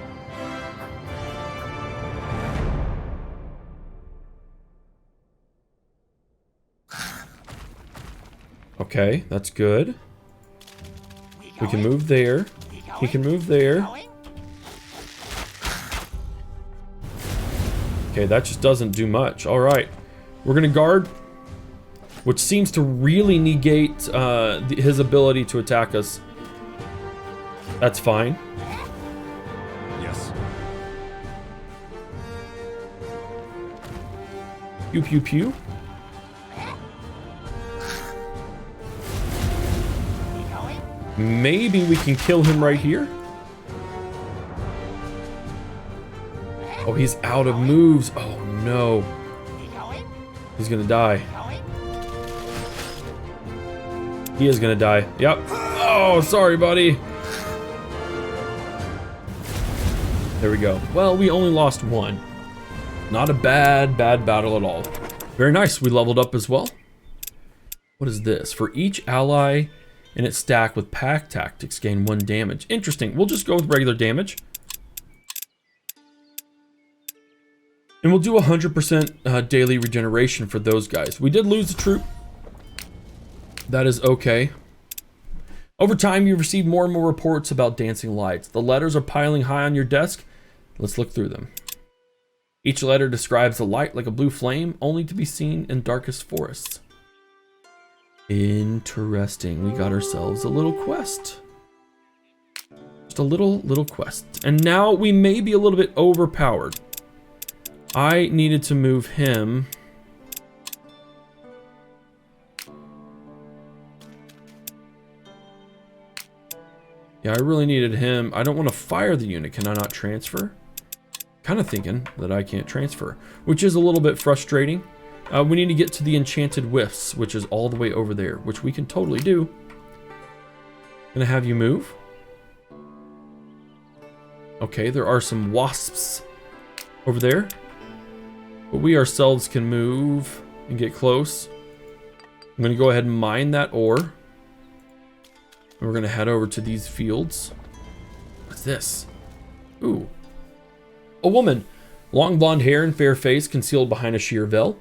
Okay, that's good. We can move there. He can move there. Okay, that just doesn't do much. All right, we're gonna guard, which seems to really negate his ability to attack us. That's fine. Yes. Pew pew pew. Maybe we can kill him right here. Oh, he's out of moves. Oh no. He's gonna die. He is gonna die. Yep. Oh, sorry, buddy. There we go. Well, we only lost one. Not a bad battle at all. Very nice. We leveled up as well. What is this? For each ally in its stack with pack tactics, gain 1 damage. Interesting. We'll just go with regular damage. And we'll do 100% daily regeneration for those guys. We did lose a troop. That is okay. Over time, you receive more and more reports about dancing lights. The letters are piling high on your desk. Let's look through them. Each letter describes a light like a blue flame, only to be seen in darkest forests. Interesting. We got ourselves a little quest. Just a little quest. And now we may be a little bit overpowered. I needed to move him. Yeah, I really needed him. I don't want to fire the unit. Can I not transfer? Kind of thinking that I can't transfer, which is a little bit frustrating. We need to get to the enchanted whiffs, which is all the way over there, which we can totally do. Gonna have you move. Okay, there are some wasps over there, but we ourselves can move and get close. I'm gonna go ahead and mine that ore. And we're gonna head over to these fields. What's this? Ooh. A woman. Long blonde hair and fair face concealed behind a sheer veil.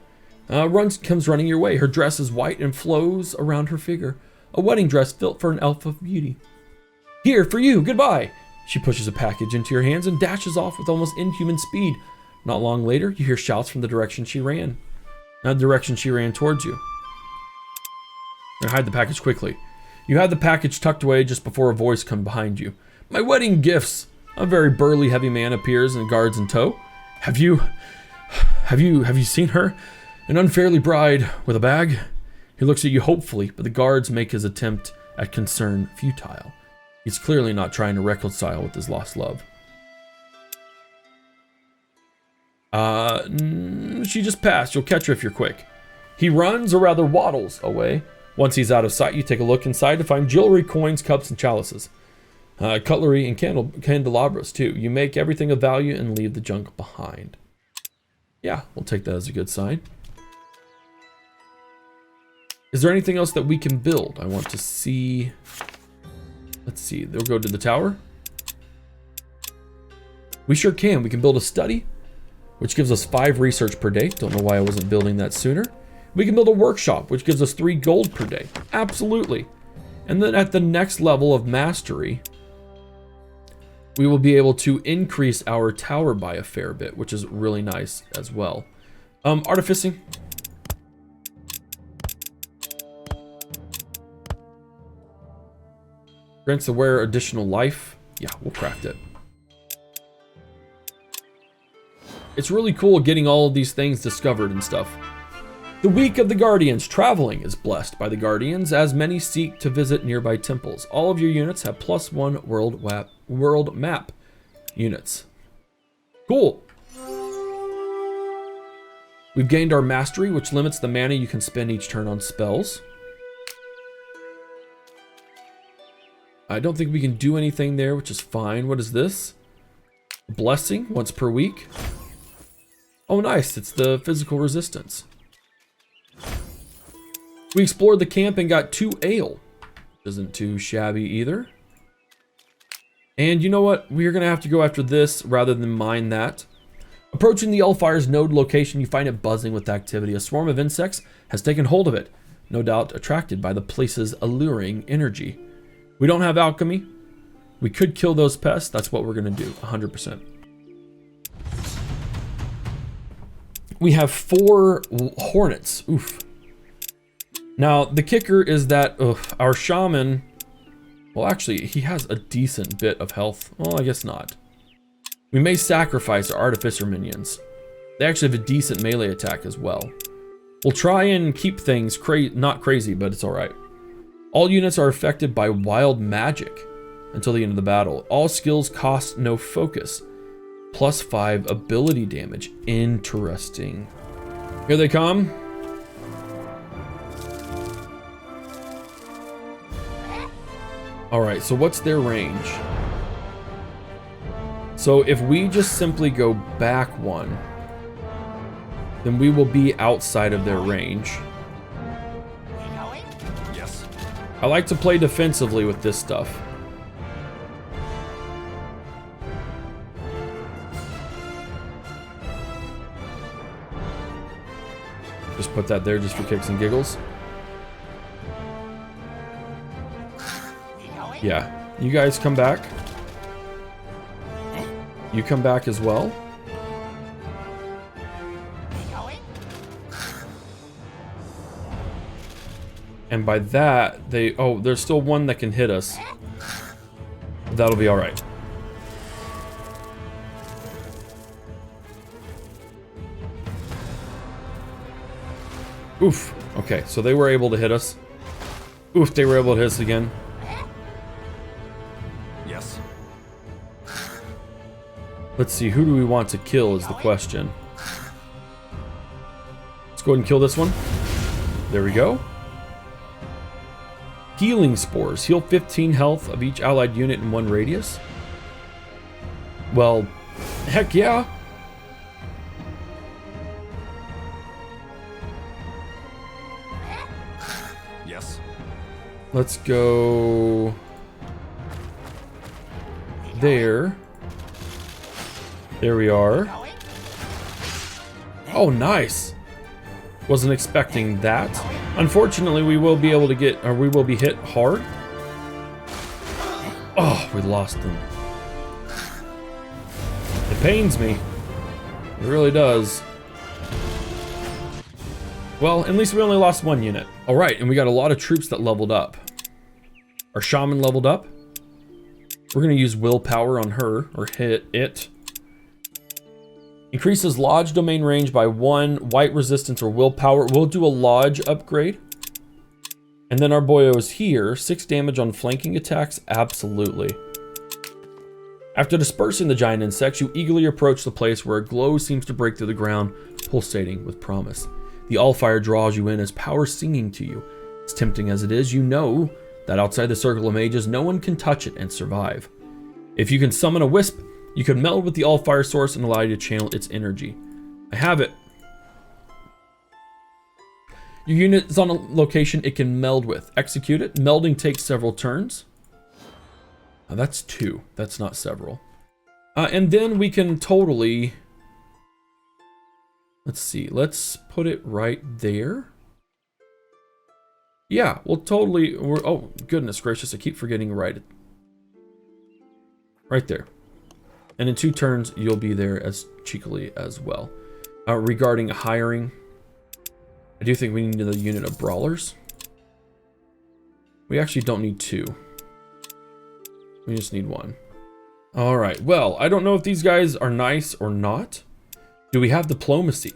Comes running your way. Her dress is white and flows around her figure. A wedding dress built for an elf of beauty. Here, for you, goodbye. She pushes a package into your hands and dashes off with almost inhuman speed. Not long later, you hear shouts from the direction she ran. The direction she ran towards you. Now hide the package quickly. You have the package tucked away just before a voice comes behind you. My wedding gifts. A very burly, heavy man appears and guards in tow. Have you seen her? An unfairly bride with a bag? He looks at you hopefully, but the guards make his attempt at concern futile. He's clearly not trying to reconcile with his lost love. She just passed. You'll catch her if you're quick. He runs, or rather waddles, away. Once he's out of sight, you take a look inside to find jewelry, coins, cups, and chalices. Cutlery and candelabras, too. You make everything of value and leave the junk behind. Yeah, we'll take that as a good sign. Is there anything else that we can build? I want to see. Let's see. They'll go to the tower. We sure can. We can build a study, which gives us 5 research per day. Don't know why I wasn't building that sooner. We can build a workshop, which gives us 3 gold per day. Absolutely. And then at the next level of mastery, we will be able to increase our tower by a fair bit, which is really nice as well. Artificing. Grants the wearer additional life. Yeah, we'll craft it. It's really cool getting all of these things discovered and stuff. The Week of the Guardians. Traveling is blessed by the Guardians, as many seek to visit nearby temples. All of your units have +1 world map units. Cool. We've gained our mastery, which limits the mana you can spend each turn on spells. I don't think we can do anything there, which is fine. What is this? Blessing, once per week. Oh, nice. It's the physical resistance. We explored the camp and got 2 ale. Isn't too shabby either. And you know what? We're going to have to go after this rather than mine that. Approaching the Elfire's node location, you find it buzzing with activity. A swarm of insects has taken hold of it, no doubt attracted by the place's alluring energy. We don't have alchemy. We could kill those pests. That's what we're going to do, 100%. We have 4 hornets. Oof. Now, the kicker is that our shaman, well, actually, he has a decent bit of health. Well, I guess not. We may sacrifice our Artificer minions. They actually have a decent melee attack as well. We'll try and keep things not crazy, but it's all right. All units are affected by wild magic until the end of the battle. All skills cost no focus. +5 ability damage. Interesting. Here they come. All right, so what's their range? So if we just simply go back 1, then we will be outside of their range. Yes. I like to play defensively with this stuff. Just put that there just for kicks and giggles. Yeah, you guys come back. You come back as well. And by that, oh, there's still one that can hit us. That'll be all right. Oof. Okay, so they were able to hit us. Oof, they were able to hit us again. Yes. Let's see, who do we want to kill is the question. Let's go ahead and kill this one. There we go. Healing spores. Heal 15 health of each allied unit in 1 radius. Well, heck yeah. Yes. Let's go there. There we are. Oh, nice. Wasn't expecting that. Unfortunately, we will be able to get, or we will be hit hard. Oh, we lost them. It pains me. It really does. Well, at least we only lost 1 unit. All right, and we got a lot of troops that leveled up. Our shaman leveled up. We're gonna use willpower on her, or hit it. Increases lodge domain range by 1, white resistance or willpower. We'll do a lodge upgrade. And then our boyos here, 6 damage on flanking attacks, absolutely. After dispersing the giant insects, you eagerly approach the place where a glow seems to break through the ground, pulsating with promise. The all-fire draws you in as power singing to you. As tempting as it is, you know that outside the circle of mages, no one can touch it and survive. If you can summon a wisp, you can meld with the all-fire source and allow you to channel its energy. I have it. Your unit is on a location it can meld with. Execute it. Melding takes several turns. Now that's 2. That's not several. And then we can totally... Let's see. Let's put it right there. Yeah, we'll totally... oh, goodness gracious. I keep forgetting right there. And in 2 turns, you'll be there as cheekily as well. Regarding hiring, I do think we need a unit of brawlers. We actually don't need 2. We just need 1. All right, well, I don't know if these guys are nice or not. Do we have diplomacy?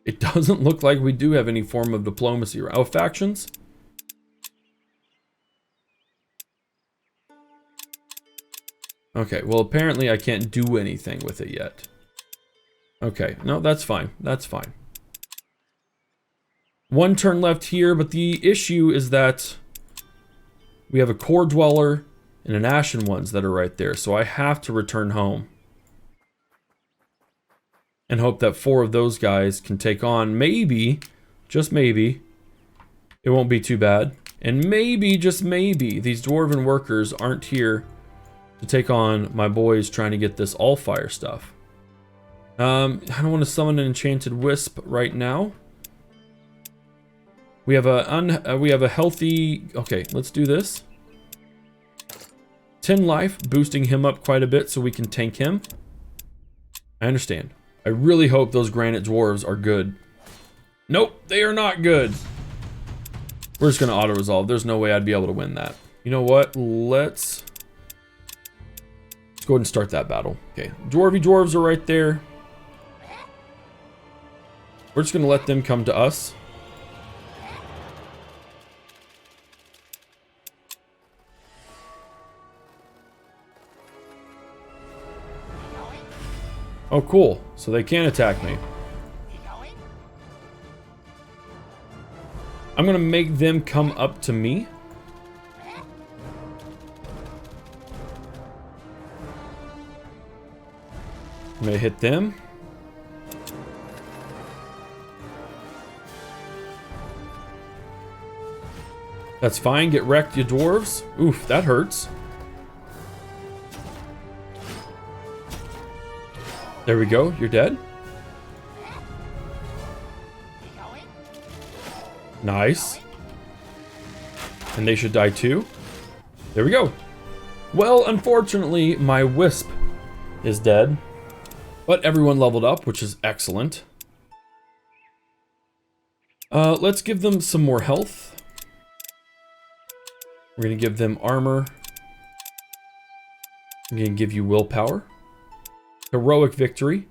It doesn't look like we do have any form of diplomacy. Oh, factions? Okay, well, apparently I can't do anything with it yet. Okay, no, that's fine. That's fine. 1 turn left here, but the issue is that we have a core dweller and an ashen ones that are right there, so I have to return home. And hope that 4 of those guys can take on, maybe, just maybe, it won't be too bad. And maybe, just maybe, these dwarven workers aren't here to take on my boys trying to get this all-fire stuff. I don't want to summon an enchanted wisp right now. We have a healthy... Okay, let's do this. 10 life, boosting him up quite a bit so we can tank him. I understand. I really hope those granite dwarves are good. Nope, they are not good. We're just going to auto-resolve. There's no way I'd be able to win that. You know what? Let's go ahead and start that battle. Okay, dwarves are right there. We're just going to let them come to us. Oh, cool. So they can attack me. I'm going to make them come up to me. I'm going to hit them. That's fine. Get wrecked, you dwarves. Oof, that hurts. There we go. You're dead. Nice. And they should die too. There we go. Well, unfortunately, my wisp is dead. But everyone leveled up, which is excellent. Let's give them some more health. We're going to give them armor. I'm going to give you willpower. Heroic victory.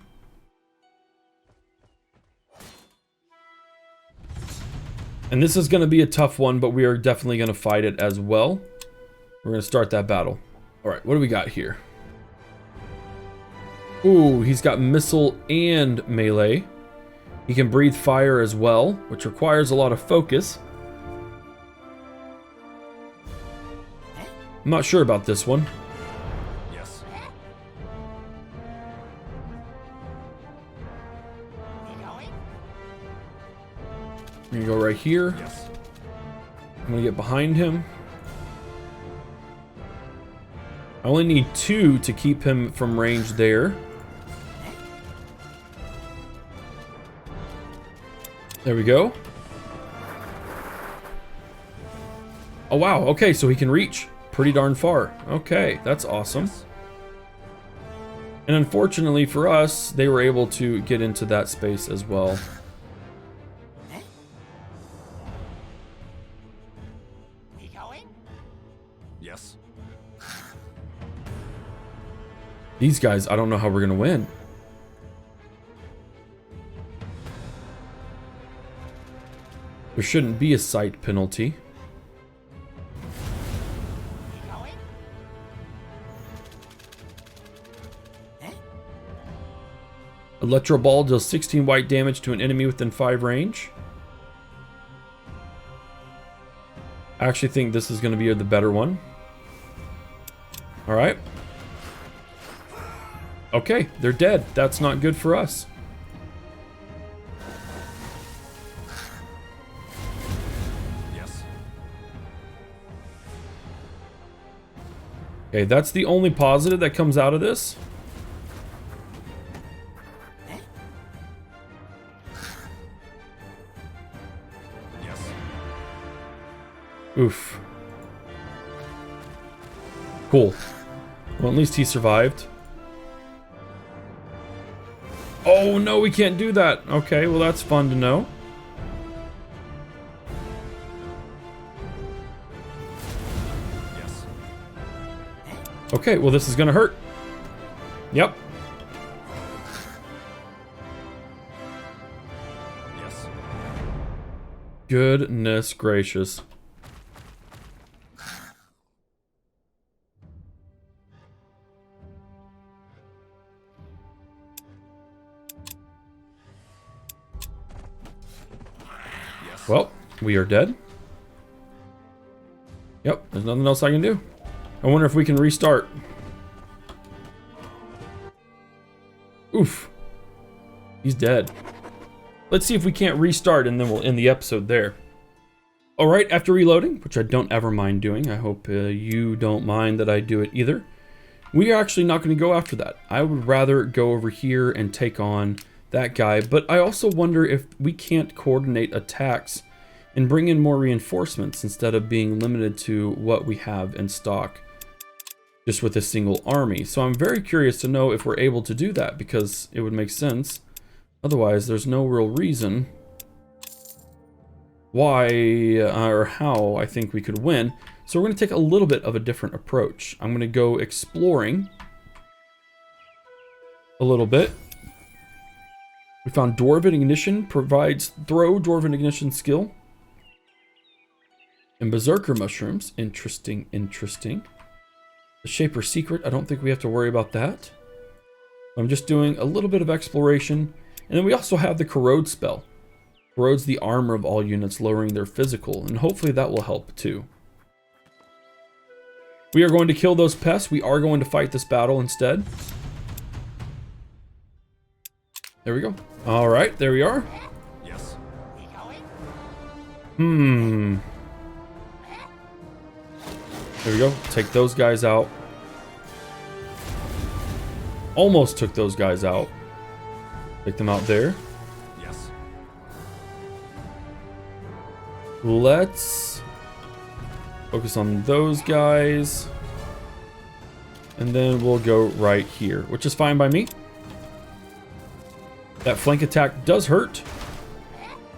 And this is going to be a tough one, but we are definitely going to fight it as well. We're going to start that battle. All right, what do we got here? Ooh, he's got missile and melee. He can breathe fire as well, which requires a lot of focus. I'm not sure about this one. Yes. I'm gonna go right here. Yes. I'm gonna get behind him. I only need 2 to keep him from range there. There we go. Oh wow, okay, so he can reach pretty darn far. Okay, that's awesome. Yes. And unfortunately for us, they were able to get into that space as well. Yes. These guys, I don't know how we're gonna win. There shouldn't be a sight penalty. Electro Ball deals 16 white damage to an enemy within 5 range. I actually think this is going to be the better one. Alright. Okay, they're dead. That's not good for us. Yes. Okay, that's the only positive that comes out of this. Yes. Oof. Cool. Well, at least he survived. Oh, no, we can't do that. Okay, well, that's fun to know. Yes. Okay, well, this is gonna hurt. Yep. Yes. Goodness gracious. Well, we are dead. Yep, there's nothing else I can do. I wonder if we can restart. Oof. He's dead. Let's see if we can't restart and then we'll end the episode there. Alright, after reloading, which I don't ever mind doing, I hope you don't mind that I do it either. We are actually not going to go after that. I would rather go over here and take on that guy, but I also wonder if we can't coordinate attacks and bring in more reinforcements instead of being limited to what we have in stock just with a single army. So I'm very curious to know if we're able to do that, because it would make sense. Otherwise, there's no real reason why or how I think we could win. So we're going to take a little bit of a different approach. I'm going to go exploring a little bit. We found Dwarven Ignition provides throw Dwarven Ignition skill. And Berserker Mushrooms. Interesting, interesting. The Shaper Secret, I don't think we have to worry about that. I'm just doing a little bit of exploration. And then we also have the Corrode spell. Corrodes the armor of all units, lowering their physical. And hopefully that will help too. We are going to kill those pests. We are going to fight this battle instead. There we go. All right, there we are. Yes. There we go. Take those guys out. Almost took those guys out. Take them out there. Yes. Let's focus on those guys. And then we'll go right here, which is fine by me. That flank attack does hurt,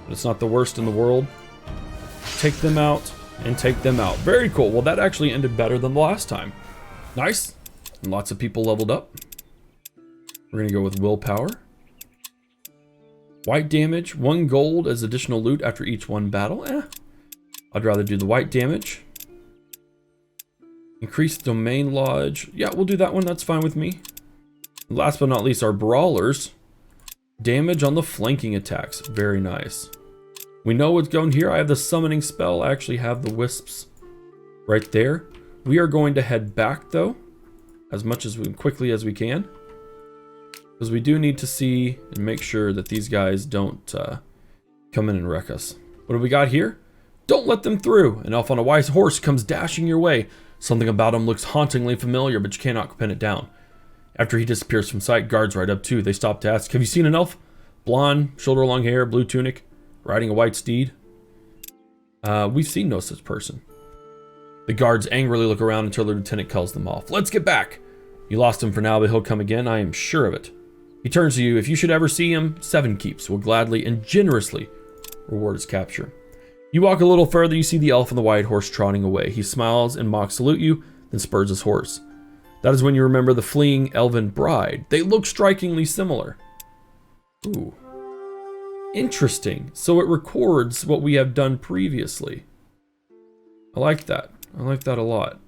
but it's not the worst in the world. Take them out and take them out. Very cool. Well, that actually ended better than the last time. Nice. And lots of people leveled up. We're going to go with willpower. White damage, 1 gold as additional loot after each one battle. I'd rather do the white damage. Increase domain lodge. Yeah, we'll do that one. That's fine with me. Last but not least, our brawlers. Damage on the flanking attacks. Very nice. We know what's going here. I have the summoning spell. I actually have the wisps right there. We are going to head back though, as quickly as we can. Because we do need to see and make sure that these guys don't come in and wreck us. What do we got here? Don't let them through. An elf on a white horse comes dashing your way. Something about him looks hauntingly familiar, but you cannot pin it down. After he disappears from sight, guards ride up too. They stop to ask, have you seen an elf? Blonde, shoulder long hair, blue tunic, riding a white steed. We've seen no such person. The guards angrily look around until the lieutenant calls them off. Let's get back. You lost him for now, but he'll come again. I am sure of it. He turns to you. If you should ever see him, 7 keeps will gladly and generously reward his capture. You walk a little further, you see the elf on the white horse trotting away. He smiles and mocks salute you, then spurs his horse. That is when you remember the fleeing elven bride. They look strikingly similar. Ooh. Interesting. So it records what we have done previously. I like that. I like that a lot.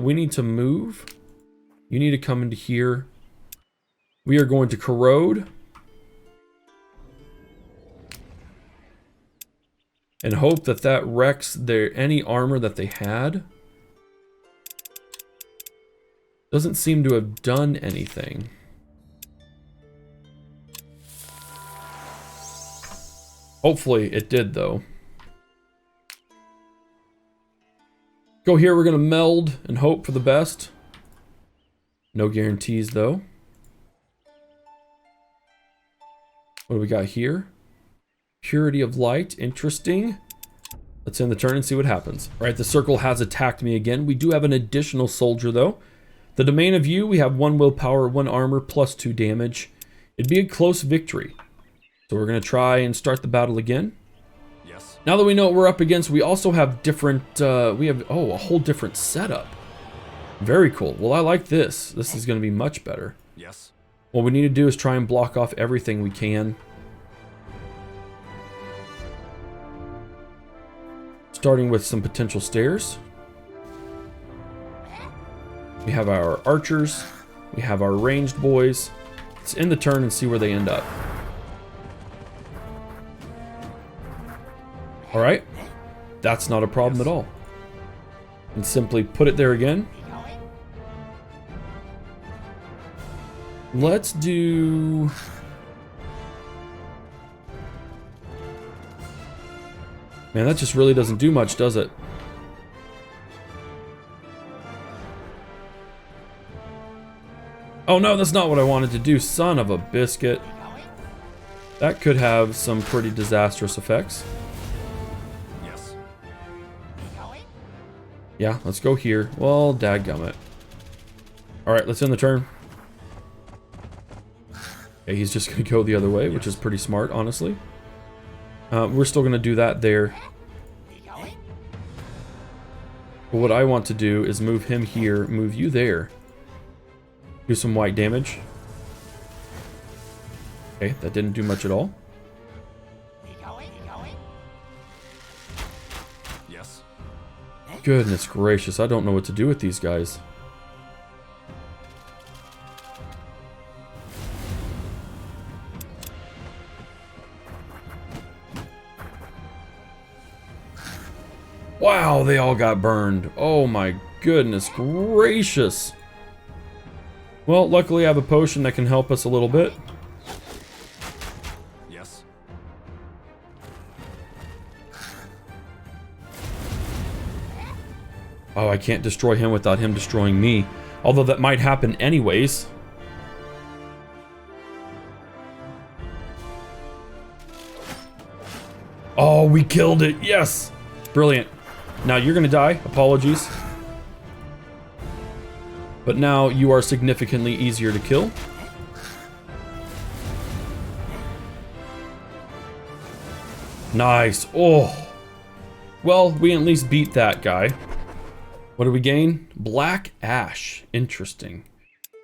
We need to move. You need to come into here. We are going to corrode. And hope that that wrecks any armor that they had. Doesn't seem to have done anything. Hopefully it did though. Go here, we're gonna meld and hope for the best. No guarantees though. What do we got here? Purity of light, interesting. Let's end the turn and see what happens. All right, the circle has attacked me again. We do have an additional soldier though. The domain of you, we have 1 willpower, 1 armor, plus 2 damage. It'd be a close victory. So we're gonna try and start the battle again. Yes. Now that we know what we're up against, we also have different, a whole different setup. Very cool. Well, I like this. This is gonna be much better. Yes. What we need to do is try and block off everything we can. Starting with some potential stairs. We have our archers. We have our ranged boys. Let's end the turn and see where they end up. All right. That's not a problem at all. And simply put it there again. Let's do... Man, that just really doesn't do much, does it? Oh no, that's not what I wanted to do. Son of a biscuit. That could have some pretty disastrous effects. Yes. Yeah, let's go here. Well, dadgummit. Alright, let's end the turn. Okay, he's just going to go the other way, which is pretty smart, honestly. We're still going to do that there. But what I want to do is move him here, move you there. Do some white damage. Okay, that didn't do much at all. Yes. Goodness gracious, I don't know what to do with these guys. Wow, they all got burned. Oh my goodness gracious. Well, luckily I have a potion that can help us a little bit. Yes. Oh, I can't destroy him without him destroying me. Although that might happen anyways. Oh, we killed it. Yes. Brilliant. Now you're going to die. Apologies. But now you are significantly easier to kill. Nice. Oh. Well, we at least beat that guy. What do we gain? Black ash. Interesting.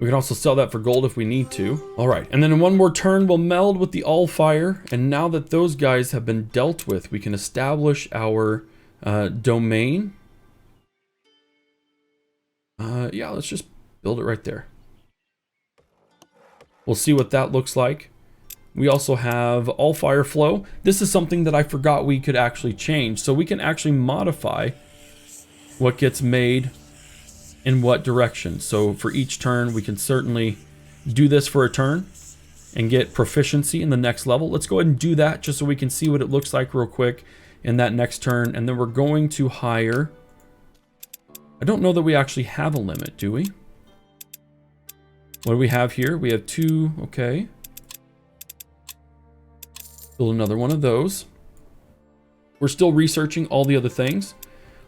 We can also sell that for gold if we need to. All right, and then in one more turn, we'll meld with the all fire. And now that those guys have been dealt with, we can establish our domain. Yeah, let's just build it right there. We'll see what that looks like. We also have all fire flow. This is something that I forgot we could actually change. So we can actually modify what gets made in what direction. So for each turn, we can certainly do this for a turn and get proficiency in the next level. Let's go ahead and do that just so we can see what it looks like real quick in that next turn. And then we're going to hire... I don't know that we actually have a limit, do we? What do we have here? We have 2, okay. Build another one of those. We're still researching all the other things.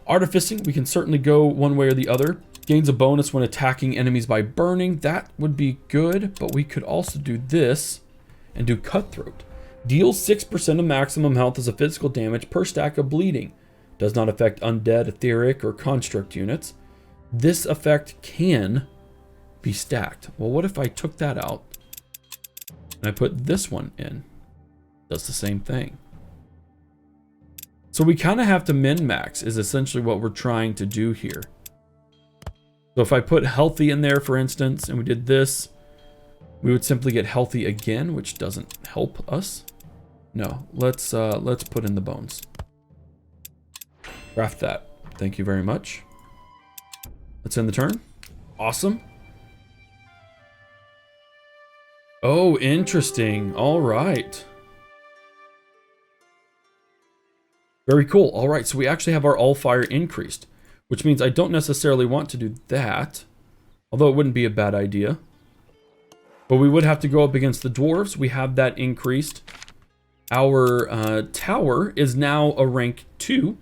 Artificing, we can certainly go one way or the other. Gains a bonus when attacking enemies by burning. That would be good, but we could also do this and do Cutthroat. Deals 6% of maximum health as a physical damage per stack of bleeding. Does not affect undead, etheric, or construct units. This effect can be stacked. Well, what if I took that out and I put this one in? Does the same thing. So we kind of have to min-max is essentially what we're trying to do here. So if I put healthy in there, for instance, and we did this, we would simply get healthy again, which doesn't help us. No, let's put in the bones. Craft that. Thank you very much. Let's end the turn. Awesome. Oh, interesting. All right. Very cool. All right, so we actually have our all fire increased, which means I don't necessarily want to do that, although it wouldn't be a bad idea. But we would have to go up against the dwarves. We have that increased. Our tower is now a rank 2,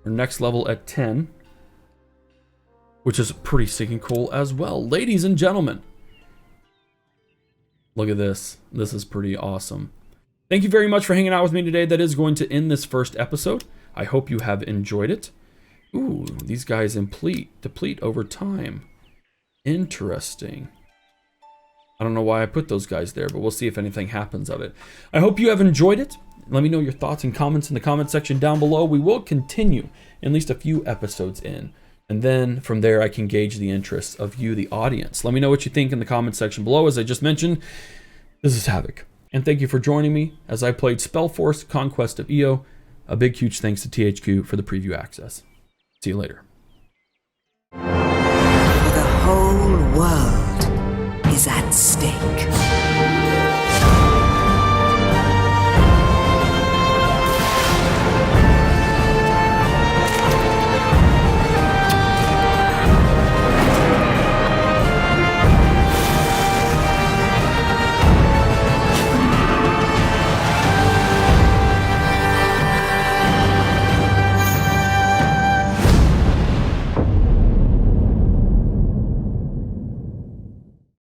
our next level at 10, which is pretty stinking cool as well. Ladies and gentlemen, look at this. This is pretty awesome. Thank you very much for hanging out with me today. That is going to end this first episode. I hope you have enjoyed it. Ooh, these guys deplete over time. Interesting. I don't know why I put those guys there, but we'll see if anything happens of it. I hope you have enjoyed it. Let me know your thoughts and comments in the comment section down below. We will continue at least a few episodes in. And then from there, I can gauge the interests of you, the audience. Let me know what you think in the comment section below. As I just mentioned, this is Havoc. And thank you for joining me as I played Spellforce Conquest of Eo. A big, huge thanks to THQ for the preview access. See you later.